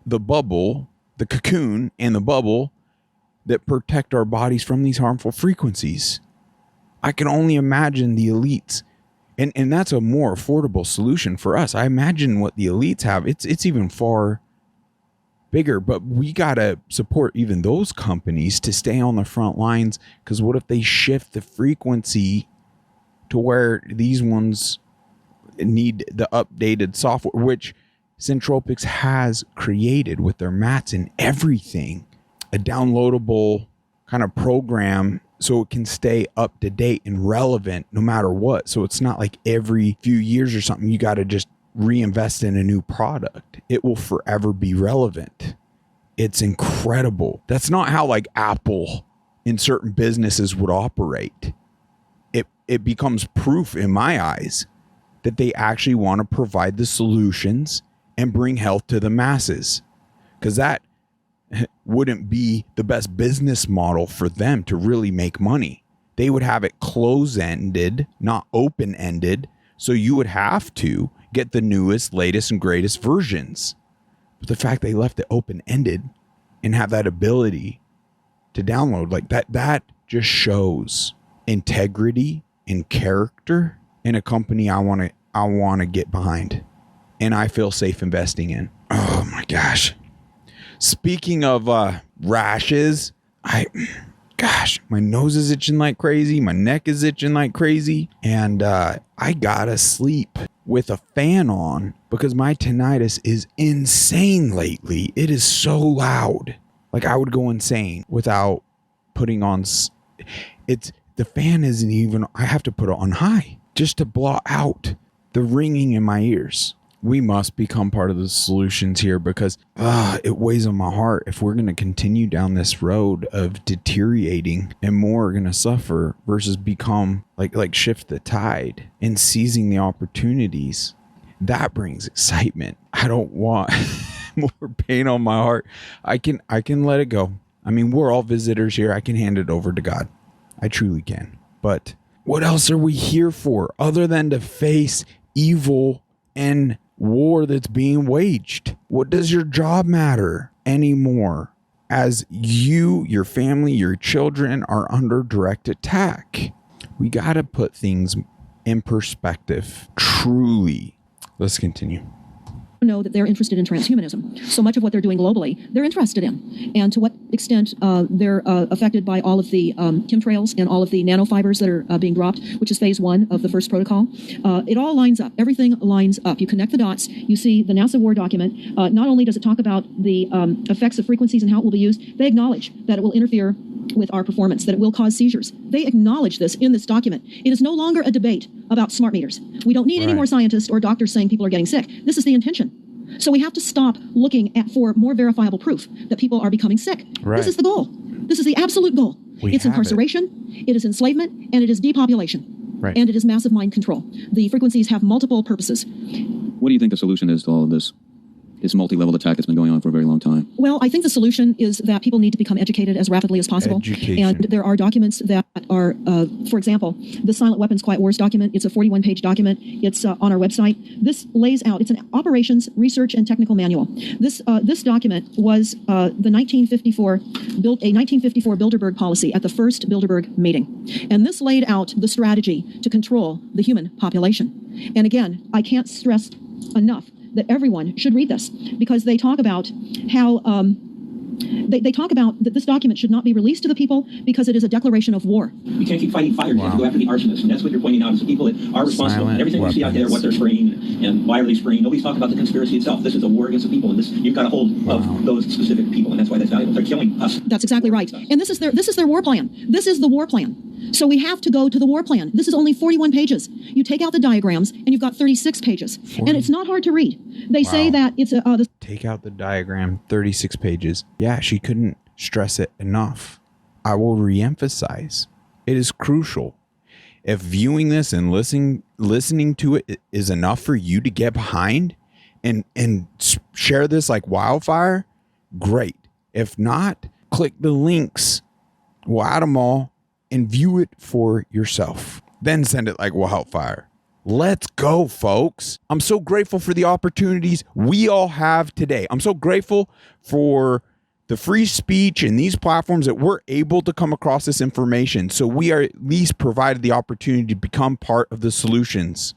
the bubble, the cocoon and the bubble that protect our bodies from these harmful frequencies. I can only imagine the elites. And that's a more affordable solution for us. I imagine what the elites have. It's even far bigger, but we got to support even those companies to stay on the front lines, because what if they shift the frequency to where these ones need the updated software, which Centropics has created with their mats and everything, a downloadable kind of program so it can stay up to date and relevant no matter what. So it's not like every few years or something you got to just reinvest in a new product. It will forever be relevant. It's incredible. That's not how like Apple in certain businesses would operate. It becomes proof in my eyes that they actually want to provide the solutions and bring health to the masses, because that wouldn't be the best business model for them to really make money. They would have it close-ended, not open-ended, so you would have to get the newest, latest, and greatest versions. But the fact they left it open-ended and have that ability to download, like that just shows integrity and character in a company I want to get behind and I feel safe investing in. Oh my gosh. Speaking of rashes, my nose is itching like crazy. My neck is itching like crazy. And I gotta sleep with a fan on because my tinnitus is insane lately. It is so loud. Like I would go insane without putting on. The fan isn't even, I have to put it on high just to blot out the ringing in my ears. We must become part of the solutions here because it weighs on my heart. If we're going to continue down this road of deteriorating and more are going to suffer versus become like shift the tide and seizing the opportunities, that brings excitement. I don't want more pain on my heart. I can let it go. I mean, we're all visitors here. I can hand it over to God. I truly can. But what else are we here for other than to face evil and war that's being waged? What does your job matter anymore as you, your family, your children are under direct attack? We got to put things in perspective. Truly. Let's continue. Know that they're interested in transhumanism. So much of what they're doing globally, they're interested in. And to what extent they're affected by all of the chemtrails and all of the nanofibers that are being dropped, which is phase 1 of the first protocol. It all lines up. Everything lines up. You connect the dots. You see the NASA war document. Not only does it talk about the effects of frequencies and how it will be used, they acknowledge that it will interfere with our performance, that it will cause seizures. They acknowledge this in this document. It is no longer a debate about smart meters. We don't need any more scientists or doctors saying people are getting sick. This is the intention. So we have to stop looking for more verifiable proof that people are becoming sick. Right. This is the goal. This is the absolute goal. It's incarceration, it is enslavement, and it is depopulation. Right. And it is massive mind control. The frequencies have multiple purposes. What do you think the solution is to all of this multi-level attack that's been going on for a very long time? Well, I think the solution is that people need to become educated as rapidly as possible. Education. And there are documents that are, for example, the Silent Weapons Quiet Wars document. It's a 41-page document. It's on our website. This lays out, it's an operations, research, and technical manual. This document was a 1954 Bilderberg policy at the first Bilderberg meeting. And this laid out the strategy to control the human population. And again, I can't stress enough that everyone should read this because they talk about how They talk about that this document should not be released to the people because it is a declaration of war. You can't keep fighting fires. You have to go after the arsonists. And that's what you're pointing out is the people that are responsible. Silent Everything we see out there, what they're spraying and why are they spraying. Nobody's talking about the conspiracy itself. This is a war against the people. And this, you've got a hold of those specific people. And that's why that's valuable. They're killing us. That's exactly right. And this is their war plan. This is the war plan. So we have to go to the war plan. This is only 41 pages. You take out the diagrams and you've got 36 pages. 40. And it's not hard to read. They say that it's take out the diagram, 36 pages. Yeah, she couldn't stress it enough. I will reemphasize. It is crucial. If viewing this and listening to it is enough for you to get behind and share this like wildfire, great. If not, click the links. We'll add them all and view it for yourself. Then send it like wildfire. Let's go, folks. I'm so grateful for the opportunities we all have today. I'm so grateful for the free speech and these platforms that we're able to come across this information. So we are at least provided the opportunity to become part of the solutions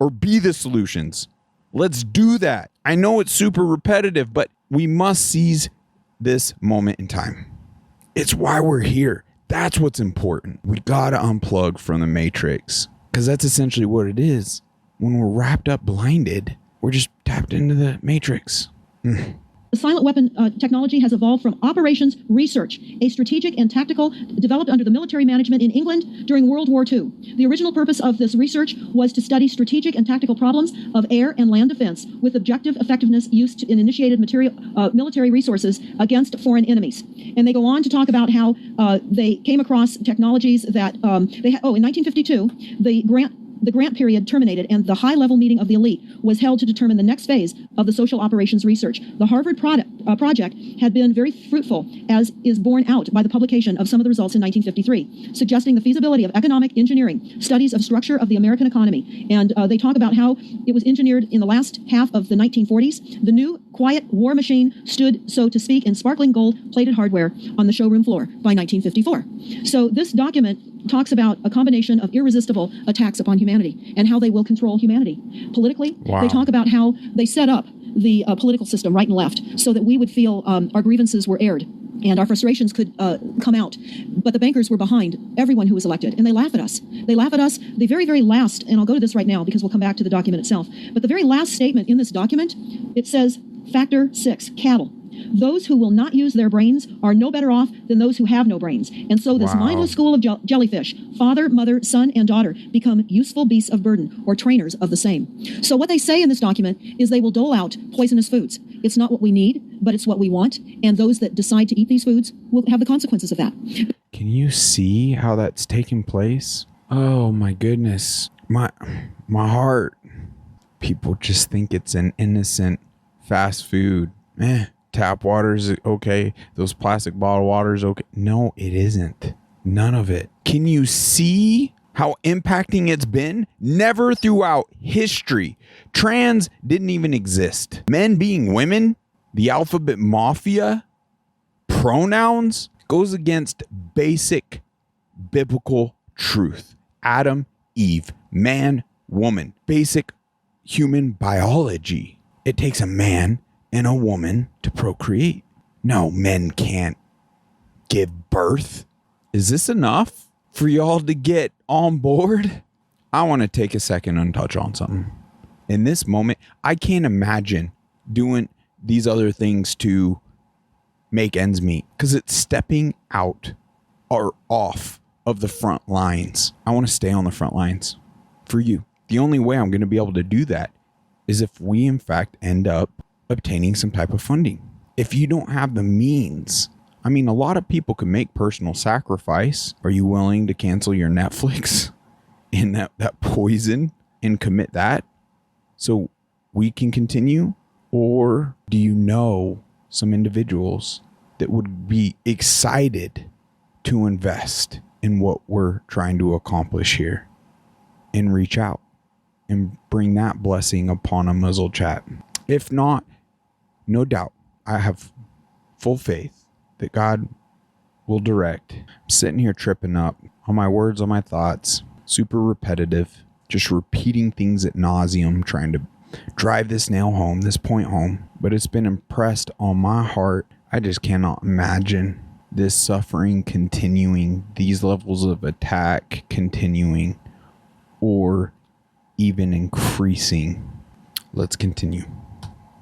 or be the solutions. Let's do that. I know it's super repetitive, but we must seize this moment in time. It's why we're here. That's what's important. We got to unplug from the matrix. Because that's essentially what it is. When we're wrapped up blinded, we're just tapped into the matrix. The silent weapon technology has evolved from operations research, a strategic and tactical developed under the military management in England during World War II. The original purpose of this research was to study strategic and tactical problems of air and land defense with objective effectiveness used in initiated military resources against foreign enemies. And they go on to talk about how they came across technologies that in 1952, the grant period terminated and the high-level meeting of the elite was held to determine the next phase of the social operations research. The Harvard project had been very fruitful, as is borne out by the publication of some of the results in 1953, suggesting the feasibility of economic engineering, studies of structure of the American economy. And they talk about how it was engineered in the last half of the 1940s. The new quiet war machine stood, so to speak, in sparkling gold-plated hardware on the showroom floor by 1954. So this document talks about a combination of irresistible attacks upon humanity and how they will control humanity. Politically, They talk about how they set up the political system right and left so that we would feel our grievances were aired and our frustrations could come out. But the bankers were behind everyone who was elected, and they laugh at us. They laugh at us. The very, very last, and I'll go to this right now because we'll come back to the document itself, but the very last statement in this document, it says, Factor 6, cattle. Those who will not use their brains are no better off than those who have no brains. And so this mindless school of jellyfish, father, mother, son, and daughter, become useful beasts of burden or trainers of the same. So what they say in this document is they will dole out poisonous foods. It's not what we need, but it's what we want. And those that decide to eat these foods will have the consequences of that. Can you see how that's taking place? Oh my goodness. My heart. People just think it's an innocent fast food. Tap water is okay. Those plastic bottle waters okay. No, it isn't. None of it. Can you see how impacting it's been? Never throughout history. Trans didn't even exist. Men being women, the alphabet mafia, pronouns goes against basic biblical truth. Adam, Eve, man, woman. Basic human biology. It takes a man and a woman to procreate. No, men can't give birth. Is this enough for y'all to get on board? I want to take a second and touch on something. In this moment, I can't imagine doing these other things to make ends meet because it's stepping out or off of the front lines. I want to stay on the front lines for you. The only way I'm going to be able to do that is if we, in fact, end up obtaining some type of funding. If you don't have the means, I mean, a lot of people can make personal sacrifice. Are you willing to cancel your Netflix and that poison and commit that so we can continue? Or do you know some individuals that would be excited to invest in what we're trying to accomplish here and reach out and bring that blessing upon a muzzle chat? If not, no doubt, I have full faith that God will direct. I'm sitting here tripping up on my words, on my thoughts, super repetitive, just repeating things ad nauseum, trying to drive this nail home, this point home. But it's been impressed on my heart I just cannot imagine this suffering continuing, these levels of attack continuing, or even increasing. Let's continue.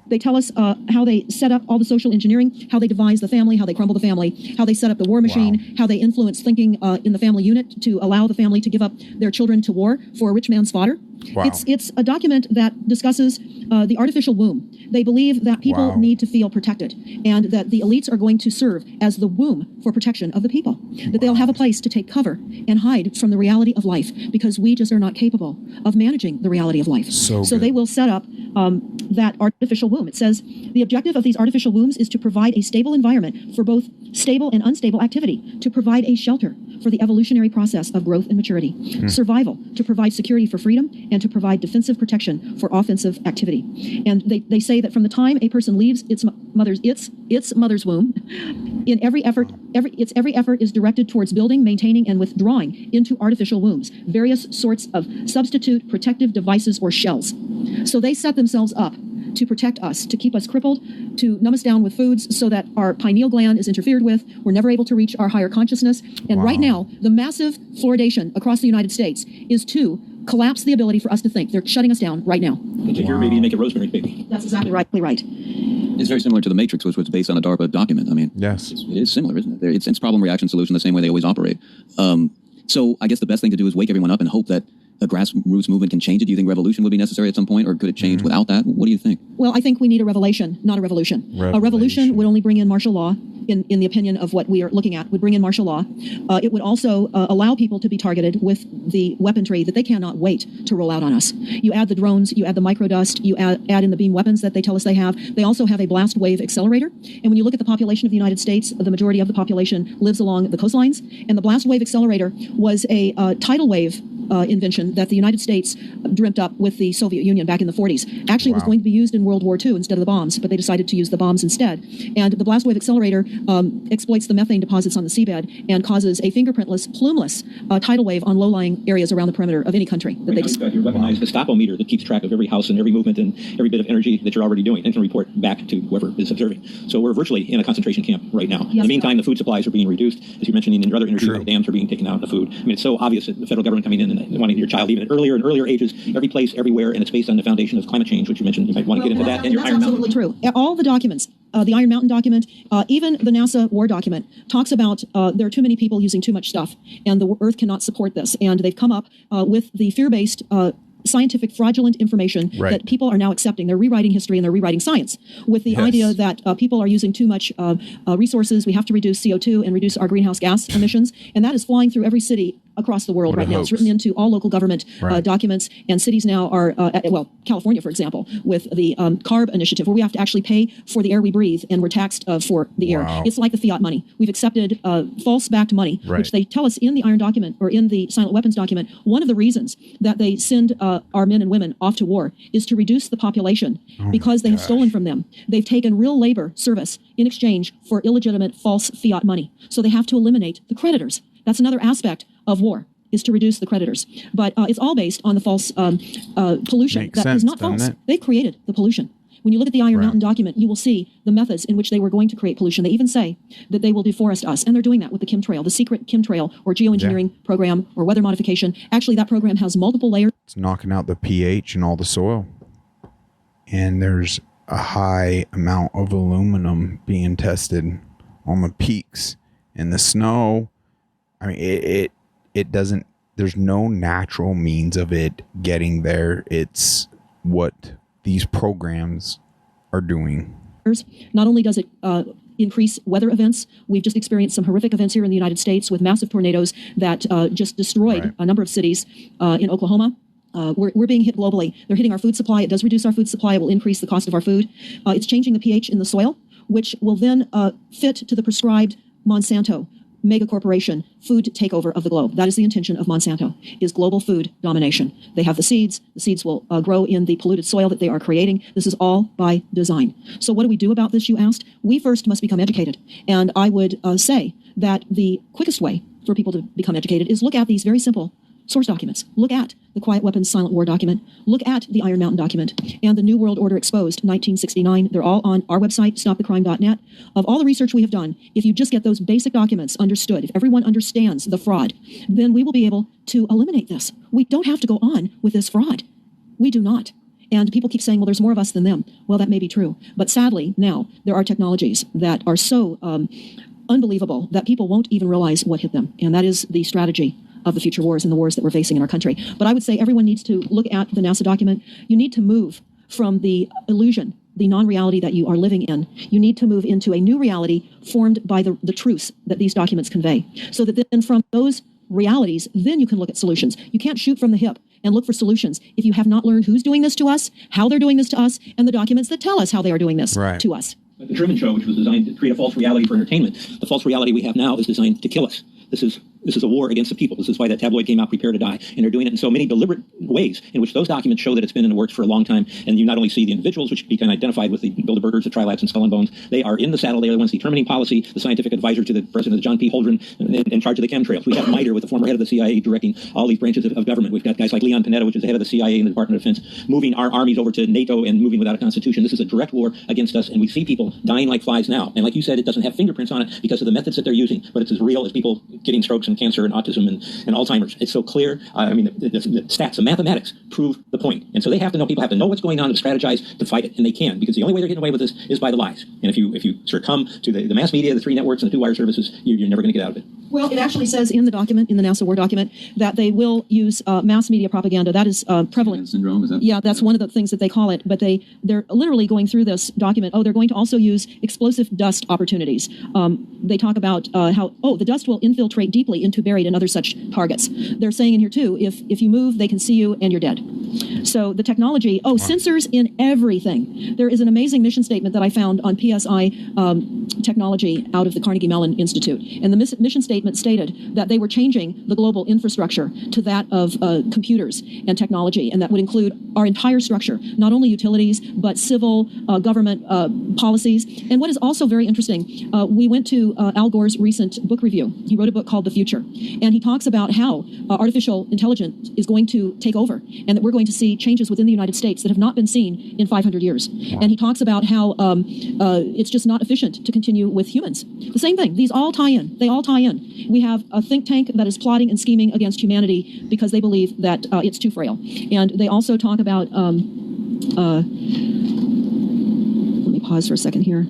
They tell us how they set up all the social engineering, how they devise the family, how they crumble the family, how they set up the war machine, how they influence thinking in the family unit to allow the family to give up their children to war for a rich man's fodder. Wow. It's a document that discusses the artificial womb. They believe that people need to feel protected, and that the elites are going to serve as the womb for protection of the people, that they'll have a place to take cover and hide from the reality of life, because we just are not capable of managing the reality of life. So they will set up that artificial womb. It says the objective of these artificial wombs is to provide a stable environment for both stable and unstable activity, to provide a shelter for the evolutionary process of growth and maturity, survival, to provide security for freedom, and to provide defensive protection for offensive activity. And they say that from the time a person leaves its mother's womb, in every effort is directed towards building, maintaining, and withdrawing into artificial wombs various sorts of substitute protective devices or shells. So they set themselves up to protect us, to keep us crippled, to numb us down with foods so that our pineal gland is interfered with. We're never able to reach our higher consciousness. And right now, the massive fluoridation across the United States is to collapse the ability for us to think. They're shutting us down right now. Take your baby and make a rosemary baby. That's exactly right. It's very similar to the Matrix, which was based on a DARPA document. I mean, yes, it is similar, isn't it? It's problem, reaction, solution, the same way they always operate. So I guess the best thing to do is wake everyone up and hope that a grassroots movement can change it. Do you think revolution would be necessary at some point, or could it change without that? What do you think? Well, I think we need a revelation, not a revolution. A revolution would only bring in martial law, in the opinion of what we are looking at, would bring in martial law. It would also allow people to be targeted with the weaponry that they cannot wait to roll out on us. You add the drones, you add the microdust, you add in the beam weapons that they tell us they have. They also have a blast wave accelerator. And when you look at the population of the United States, the majority of the population lives along the coastlines. And the blast wave accelerator was a tidal wave invention that the United States dreamt up with the Soviet Union back in the 40s. Actually, it was going to be used in World War II instead of the bombs, but they decided to use the bombs instead. And the blast wave accelerator exploits the methane deposits on the seabed and causes a fingerprintless, plumeless tidal wave on low-lying areas around the perimeter of any country. That they just got your weaponized Gestapo meter that keeps track of every house and every movement and every bit of energy that you're already doing and can report back to whoever is observing. So we're virtually in a concentration camp right now. Yes, in the meantime, the food supplies are being reduced. As you mentioned in your other interview, the dams are being taken out of the food. I mean, it's so obvious that the federal government coming in and wanting your child even at earlier and earlier ages, every place, everywhere, and it's based on the foundation of climate change, which you mentioned. You might want to get into that. And your Iron Mountain. That's absolutely true. All the documents, the Iron Mountain document, even the NASA war document, talks about there are too many people using too much stuff, and the Earth cannot support this. And they've come up with the fear-based scientific fraudulent information that people are now accepting. They're rewriting history and they're rewriting science with the idea that people are using too much resources. We have to reduce CO2 and reduce our greenhouse gas emissions. And that is flying through every city across the world right now. It's written into all local government documents, and cities now are, California, for example, with the CARB initiative, where we have to actually pay for the air we breathe, and we're taxed for the air. It's like the fiat money. We've accepted false-backed money, which they tell us in the Iron document, or in the Silent Weapons document, one of the reasons that they send our men and women off to war is to reduce the population because they have stolen from them. They've taken real labor service in exchange for illegitimate false fiat money. So they have to eliminate the creditors. That's another aspect of war, is to reduce the creditors. But it's all based on the false pollution that is not false. They created the pollution. When you look at the Iron Mountain document, you will see the methods in which they were going to create pollution. They even say that they will deforest us, and they're doing that with the chemtrail, the secret chemtrail or geoengineering program or weather modification. Actually, that program has multiple layers. It's knocking out the pH in all the soil. And there's a high amount of aluminum being tested on the peaks. And the snow, I mean, it doesn't, there's no natural means of it getting there. It's what these programs are doing. Not only does it increase weather events, we've just experienced some horrific events here in the United States with massive tornadoes that just destroyed a number of cities in Oklahoma. We're being hit globally. They're hitting our food supply. It does reduce our food supply. It will increase the cost of our food. It's changing the pH in the soil, which will then fit to the prescribed Monsanto mega corporation food takeover of the globe. That is the intention of Monsanto, is global food domination. They have the seeds. The seeds will grow in the polluted soil that they are creating. This is all by design. So what do we do about this, you asked? We first must become educated. And I would say that the quickest way for people to become educated is look at these very simple source documents. Look at the Quiet Weapons Silent War document. Look at the Iron Mountain document and the New World Order Exposed, 1969. They're all on our website, stopthecrime.net. Of all the research we have done, if you just get those basic documents understood, if everyone understands the fraud, then we will be able to eliminate this. We don't have to go on with this fraud. We do not. And people keep saying, well, there's more of us than them. Well, that may be true. But sadly, now there are technologies that are so unbelievable that people won't even realize what hit them. And that is the strategy of the future wars and the wars that we're facing in our country. But I would say everyone needs to look at the NASA document. You need to move from the illusion, the non-reality that you are living in. You need to move into a new reality formed by the truths that these documents convey. So that then from those realities, then you can look at solutions. You can't shoot from the hip and look for solutions if you have not learned who's doing this to us, how they're doing this to us, and the documents that tell us how they are doing this to us. The Truman Show, which was designed to create a false reality for entertainment, the false reality we have now is designed to kill us. This is a war against the people. This is why that tabloid came out, Prepare to Die. And they're doing it in so many deliberate ways in which those documents show that it's been in the works for a long time. And you not only see the individuals, which can be identified with the Bilderbergers, the Trilats, and Skull and Bones. They are in the saddle. They are the ones determining policy, the scientific advisor to the president, John P. Holdren, in charge of the chemtrails. We have MITRE with the former head of the CIA directing all these branches of government. We've got guys like Leon Panetta, which is the head of the CIA and the Department of Defense, moving our armies over to NATO and moving without a constitution. This is a direct war against us, and we see people dying like flies now. And like you said, it doesn't have fingerprints on it because of the methods that they're using, but it's as real as people getting strokes and cancer and autism and Alzheimer's. It's so clear. I mean, the stats, the mathematics prove the point. And so they have to know, people have to know what's going on to strategize to fight it, and they can, because the only way they're getting away with this is by the lies. And if you succumb to the mass media, the three networks, and the two wire services, you're never going to get out of it. Well, it actually says in the document, in the NASA War document, that they will use mass media propaganda. That is prevalent. Syndrome, is that? Yeah, that's one of the things that they call it. But they're literally going through this document. Oh, they're going to also use explosive dust opportunities. They talk about how, the dust will infiltrate deeply into buried and other such targets. They're saying in here, too, if you move, they can see you and you're dead. So the technology, sensors in everything. There is an amazing mission statement that I found on PSI technology out of the Carnegie Mellon Institute. And the mission statement stated that they were changing the global infrastructure to that of computers and technology, and that would include our entire structure, not only utilities, but civil government policies. And what is also very interesting, we went to Al Gore's recent book review. He wrote a book called The Future, and he talks about how artificial intelligence is going to take over, and that we're going to see changes within the United States that have not been seen in 500 years. And he talks about how it's just not efficient to continue with humans. The same thing. These all tie in. They all tie in. We have a think tank that is plotting and scheming against humanity because they believe that it's too frail. And they also talk about, let me pause for a second here.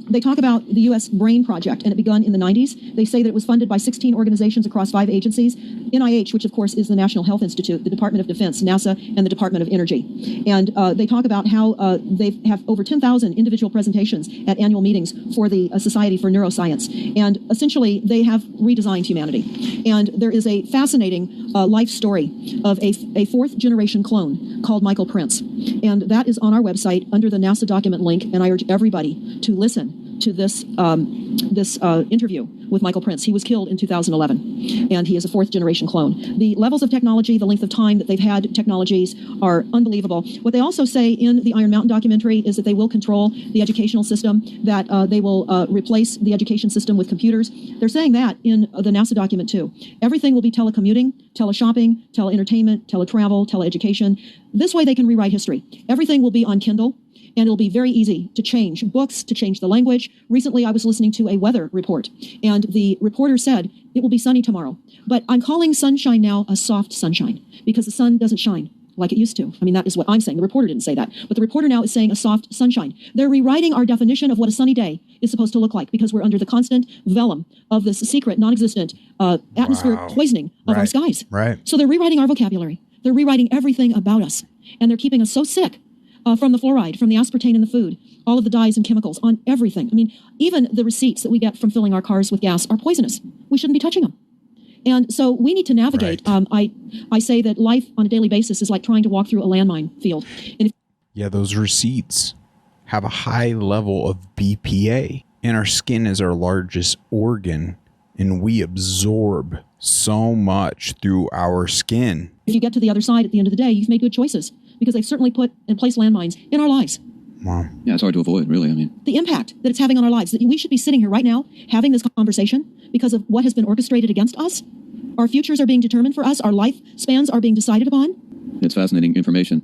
They talk about the U.S. Brain Project, and it begun in the 90s. They say that it was funded by 16 organizations across 5 agencies. NIH, which of course is the National Health Institute, the Department of Defense, NASA, and the Department of Energy. And they talk about how they have over 10,000 individual presentations at annual meetings for the Society for Neuroscience. And essentially, they have redesigned humanity. And there is a fascinating life story of a 4th-generation clone called Michael Prince. And that is on our website under the NASA document link, and I urge everybody to listen to this interview with Michael Prince. He was killed in 2011, and he is a 4th-generation clone. The levels of technology, the length of time that they've had technologies are unbelievable. What they also say in the Iron Mountain documentary is that they will control the educational system, that they will replace the education system with computers. They're saying that in the NASA document, too. Everything will be telecommuting, teleshopping, teleentertainment, teletravel, teleeducation. This way they can rewrite history. Everything will be on Kindle, and it'll be very easy to change books, to change the language. Recently, I was listening to a weather report, and the reporter said, it will be sunny tomorrow. But I'm calling sunshine now a soft sunshine, because the sun doesn't shine like it used to. I mean, that is what I'm saying. The reporter didn't say that. But the reporter now is saying a soft sunshine. They're rewriting our definition of what a sunny day is supposed to look like, because we're under the constant vellum of this secret, non-existent atmospheric poisoning of our skies. Right. So they're rewriting our vocabulary. They're rewriting everything about us. And they're keeping us so sick. From the fluoride, from the aspartame in the food, all of the dyes and chemicals on everything. I mean, even the receipts that we get from filling our cars with gas are poisonous. We shouldn't be touching them. And so we need to navigate. Right. I say that life on a daily basis is like trying to walk through a landmine field. And those receipts have a high level of BPA. And our skin is our largest organ, and we absorb so much through our skin. If you get to the other side at the end of the day, you've made good choices, because they've certainly put and placed landmines in our lives. Wow. Yeah, it's hard to avoid, really. I mean, the impact that it's having on our lives, that we should be sitting here right now having this conversation because of what has been orchestrated against us. Our futures are being determined for us. Our lifespans are being decided upon. It's fascinating information.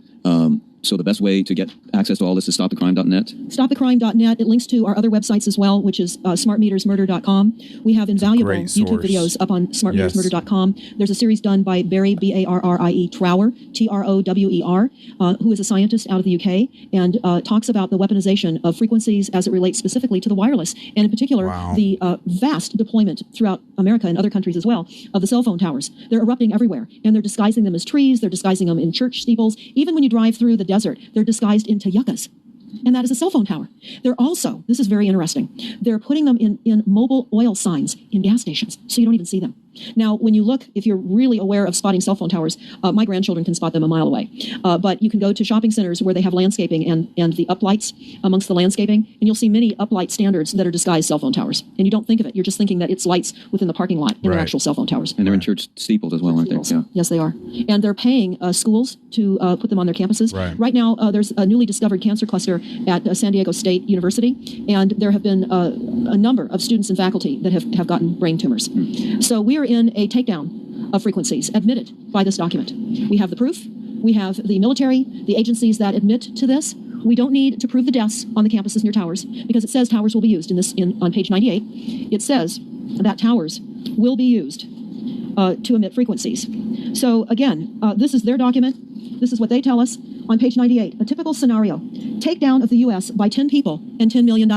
So the best way to get access to all this is stopthecrime.net? Stopthecrime.net. It links to our other websites as well, which is smartmetersmurder.com. We have invaluable YouTube videos up on smartmetersmurder.com. There's a series done by Barry, B-A-R-R-I-E, Trower, T-R-O-W-E-R, who is a scientist out of the UK, and talks about the weaponization of frequencies as it relates specifically to the wireless, and in particular, the vast deployment throughout America and other countries as well of the cell phone towers. They're erupting everywhere, and they're disguising them as trees. They're disguising them in church steeples. Even when you drive through the desert, they're disguised into yuccas. And that is a cell phone tower. They're also, this is very interesting, they're putting them in mobile oil signs in gas stations, so you don't even see them. Now, when you look, if you're really aware of spotting cell phone towers, my grandchildren can spot them a mile away. But you can go to shopping centers where they have landscaping and the uplights amongst the landscaping, and you'll see many uplight standards that are disguised cell phone towers. And you don't think of it. You're just thinking that it's lights within the parking lot, and they're actual cell phone towers. And they're in church steeples as well, aren't they? Yeah. Yes, they are. And they're paying schools to put them on their campuses. Right now, there's a newly discovered cancer cluster at San Diego State University, and there have been a number of students and faculty that have gotten brain tumors. So we are in a takedown of frequencies admitted by this document. We have the proof. We have the military, the agencies that admit to this. We don't need to prove the deaths on the campuses near towers, because it says towers will be used on page 98. It says that towers will be used to emit frequencies. So again, this is their document. This is what they tell us on page 98. A typical scenario: takedown of the U.S. by 10 people and $10 million.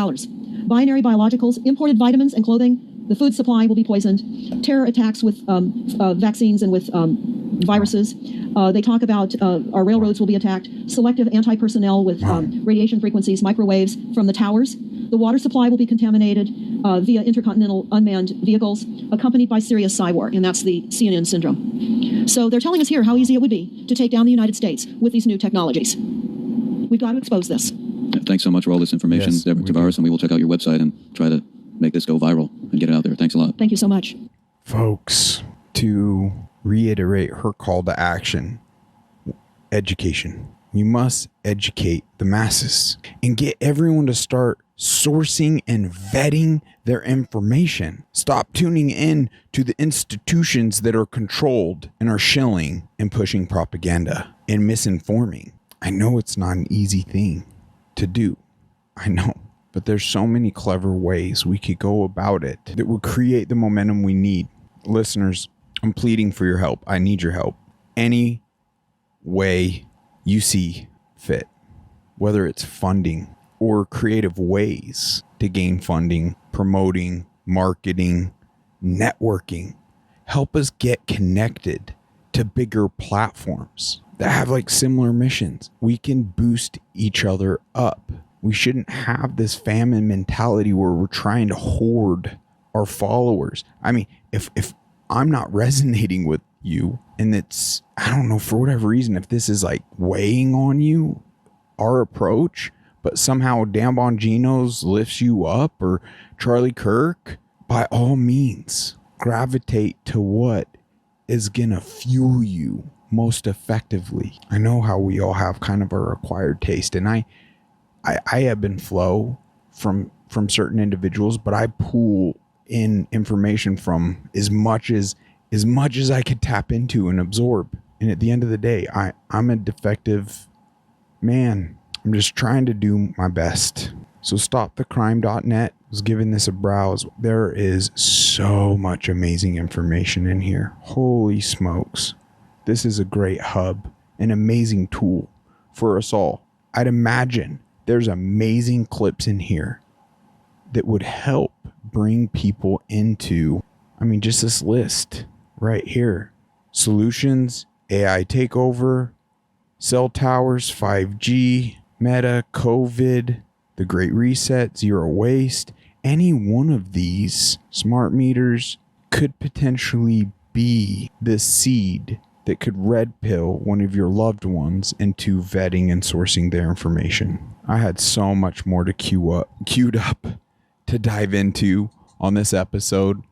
Binary biologicals, imported vitamins and clothing. The food supply will be poisoned. Terror attacks with vaccines and with viruses. They talk about our railroads will be attacked. Selective anti-personnel with radiation frequencies, microwaves from the towers. The water supply will be contaminated via intercontinental unmanned vehicles, accompanied by serious cyber, and that's the CNN syndrome. So they're telling us here how easy it would be to take down the United States with these new technologies. We've got to expose this. Thanks so much for all this information, Deborah Tavares, and we will check out your website and try to make this go viral and get it out there. Thanks a lot. Thank you so much. Folks, to reiterate her call to action, education. You must educate the masses and get everyone to start sourcing and vetting their information. Stop tuning in to the institutions that are controlled and are shilling and pushing propaganda and misinforming. I know it's not an easy thing to do. I know. But there's so many clever ways we could go about it that would create the momentum we need. Listeners, I'm pleading for your help. I need your help. Any way you see fit, whether it's funding or creative ways to gain funding, promoting, marketing, networking, help us get connected to bigger platforms that have like similar missions. We can boost each other up. We shouldn't have this famine mentality where we're trying to hoard our followers. I mean, if I'm not resonating with you and it's, I don't know, for whatever reason, if this is like weighing on you, our approach, but somehow Dan Bongino's lifts you up, or Charlie Kirk, by all means, gravitate to what is gonna fuel you most effectively. I know how we all have kind of our acquired taste, and I ebb and flow from certain individuals, but I pull in information from as much as I could tap into and absorb. And at the end of the day, I'm a defective man. I'm just trying to do my best. So stopthecrime.net was giving this a browse. There is so much amazing information in here. Holy smokes. This is a great hub, an amazing tool for us all. I'd imagine there's amazing clips in here that would help bring people into, just this list right here. Solutions, AI takeover, cell towers, 5G, Meta, COVID, the Great Reset, zero waste. Any one of these smart meters could potentially be the seed that could red pill one of your loved ones into vetting and sourcing their information. I had so much more to queued up to dive into on this episode.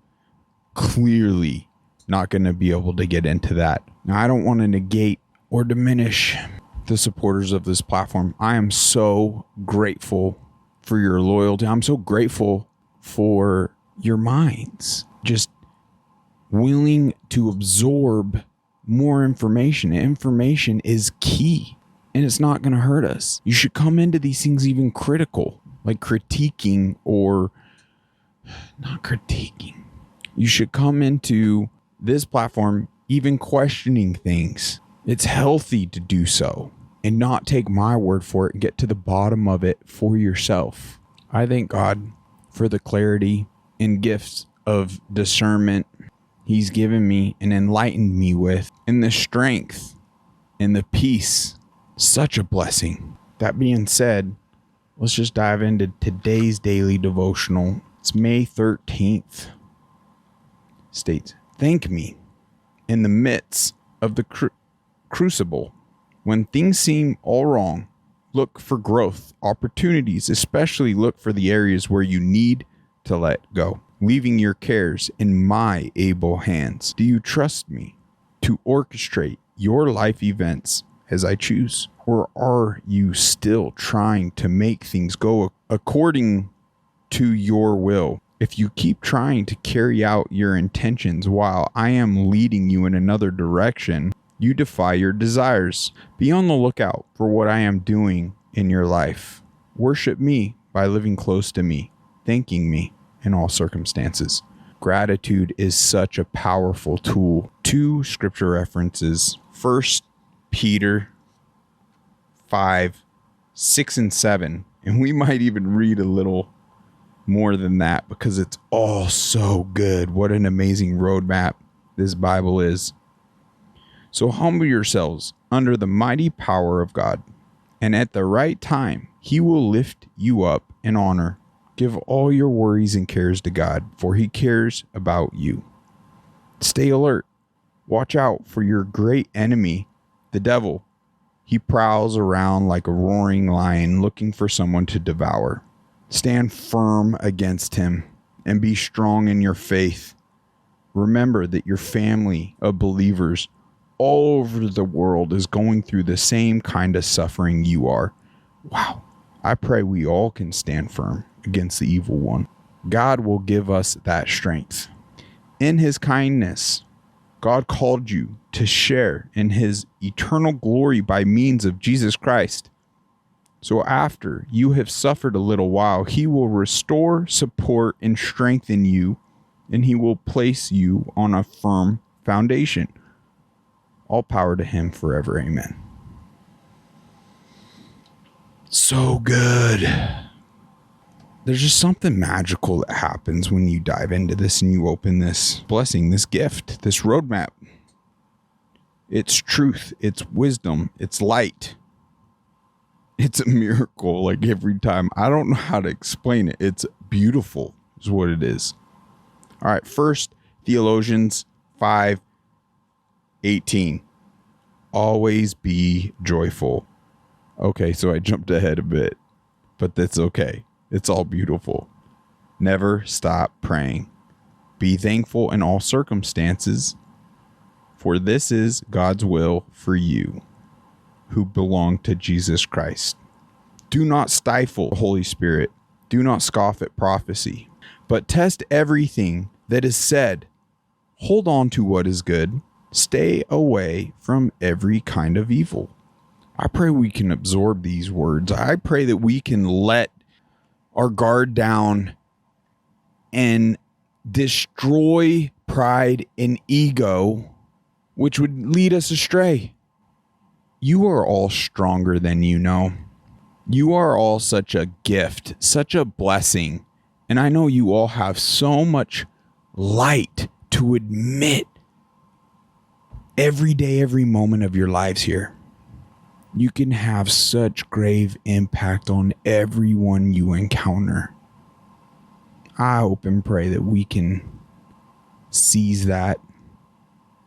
Clearly not going to be able to get into that. Now, I don't want to negate or diminish the supporters of this platform. I am so grateful for your loyalty. I'm so grateful for your minds. Just willing to absorb more information. Information is key, and it's not going to hurt us. You should come into these things even critical, like critiquing or not critiquing. You should come into this platform even questioning things. It's healthy to do so and not take my word for it and get to the bottom of it for yourself. I thank God for the clarity and gifts of discernment He's given me and enlightened me with, and the strength and the peace. Such a blessing. That being said, let's just dive into today's daily devotional. It's May 13th. States, thank me in the midst of the crucible. When things seem all wrong, look for growth, opportunities, especially look for the areas where you need to let go, leaving your cares in my able hands. Do you trust me to orchestrate your life events as I choose? Or are you still trying to make things go according to your will? If you keep trying to carry out your intentions while I am leading you in another direction, you defy your desires. Be on the lookout for what I am doing in your life. Worship me by living close to me, thanking me in all circumstances. Gratitude is such a powerful tool. 2 scripture references. 1 Peter 5, 6, and 7. And we might even read a little more than that because it's all so good. What an amazing roadmap this Bible is. So humble yourselves under the mighty power of God, and at the right time, He will lift you up in honor. Give all your worries and cares to God, for He cares about you. Stay alert. Watch out for your great enemy, the devil. He prowls around like a roaring lion looking for someone to devour. Stand firm against him and be strong in your faith. Remember that your family of believers all over the world is going through the same kind of suffering you are. Wow. I pray we all can stand firm against the evil one. God will give us that strength. In His kindness, God called you to share in His eternal glory by means of Jesus Christ. So after you have suffered a little while, He will restore, support, and strengthen you, and He will place you on a firm foundation. All power to Him forever. Amen. So good. There's just something magical that happens when you dive into this and you open this blessing, this gift, this roadmap. It's truth, it's wisdom, it's light. It's a miracle, like every time. I don't know how to explain it. It's beautiful is what it is. All right, 1 Thessalonians 5:18. Always be joyful. Okay, so I jumped ahead a bit, but that's okay. It's all beautiful. Never stop praying. Be thankful in all circumstances, for this is God's will for you who belong to Jesus Christ. Do not stifle the Holy Spirit. Do not scoff at prophecy, but test everything that is said. Hold on to what is good. Stay away from every kind of evil. I pray we can absorb these words. I pray that we can let our guard down and destroy pride and ego, which would lead us astray. You are all stronger than you know. You are all such a gift, such a blessing. And I know you all have so much light to admit every day, every moment of your lives here. You can have such grave impact on everyone you encounter. I hope and pray that we can seize that.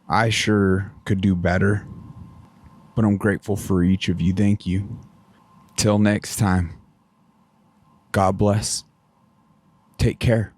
I sure could do better, but I'm grateful for each of you. Thank you. Till next time, God bless. Take care.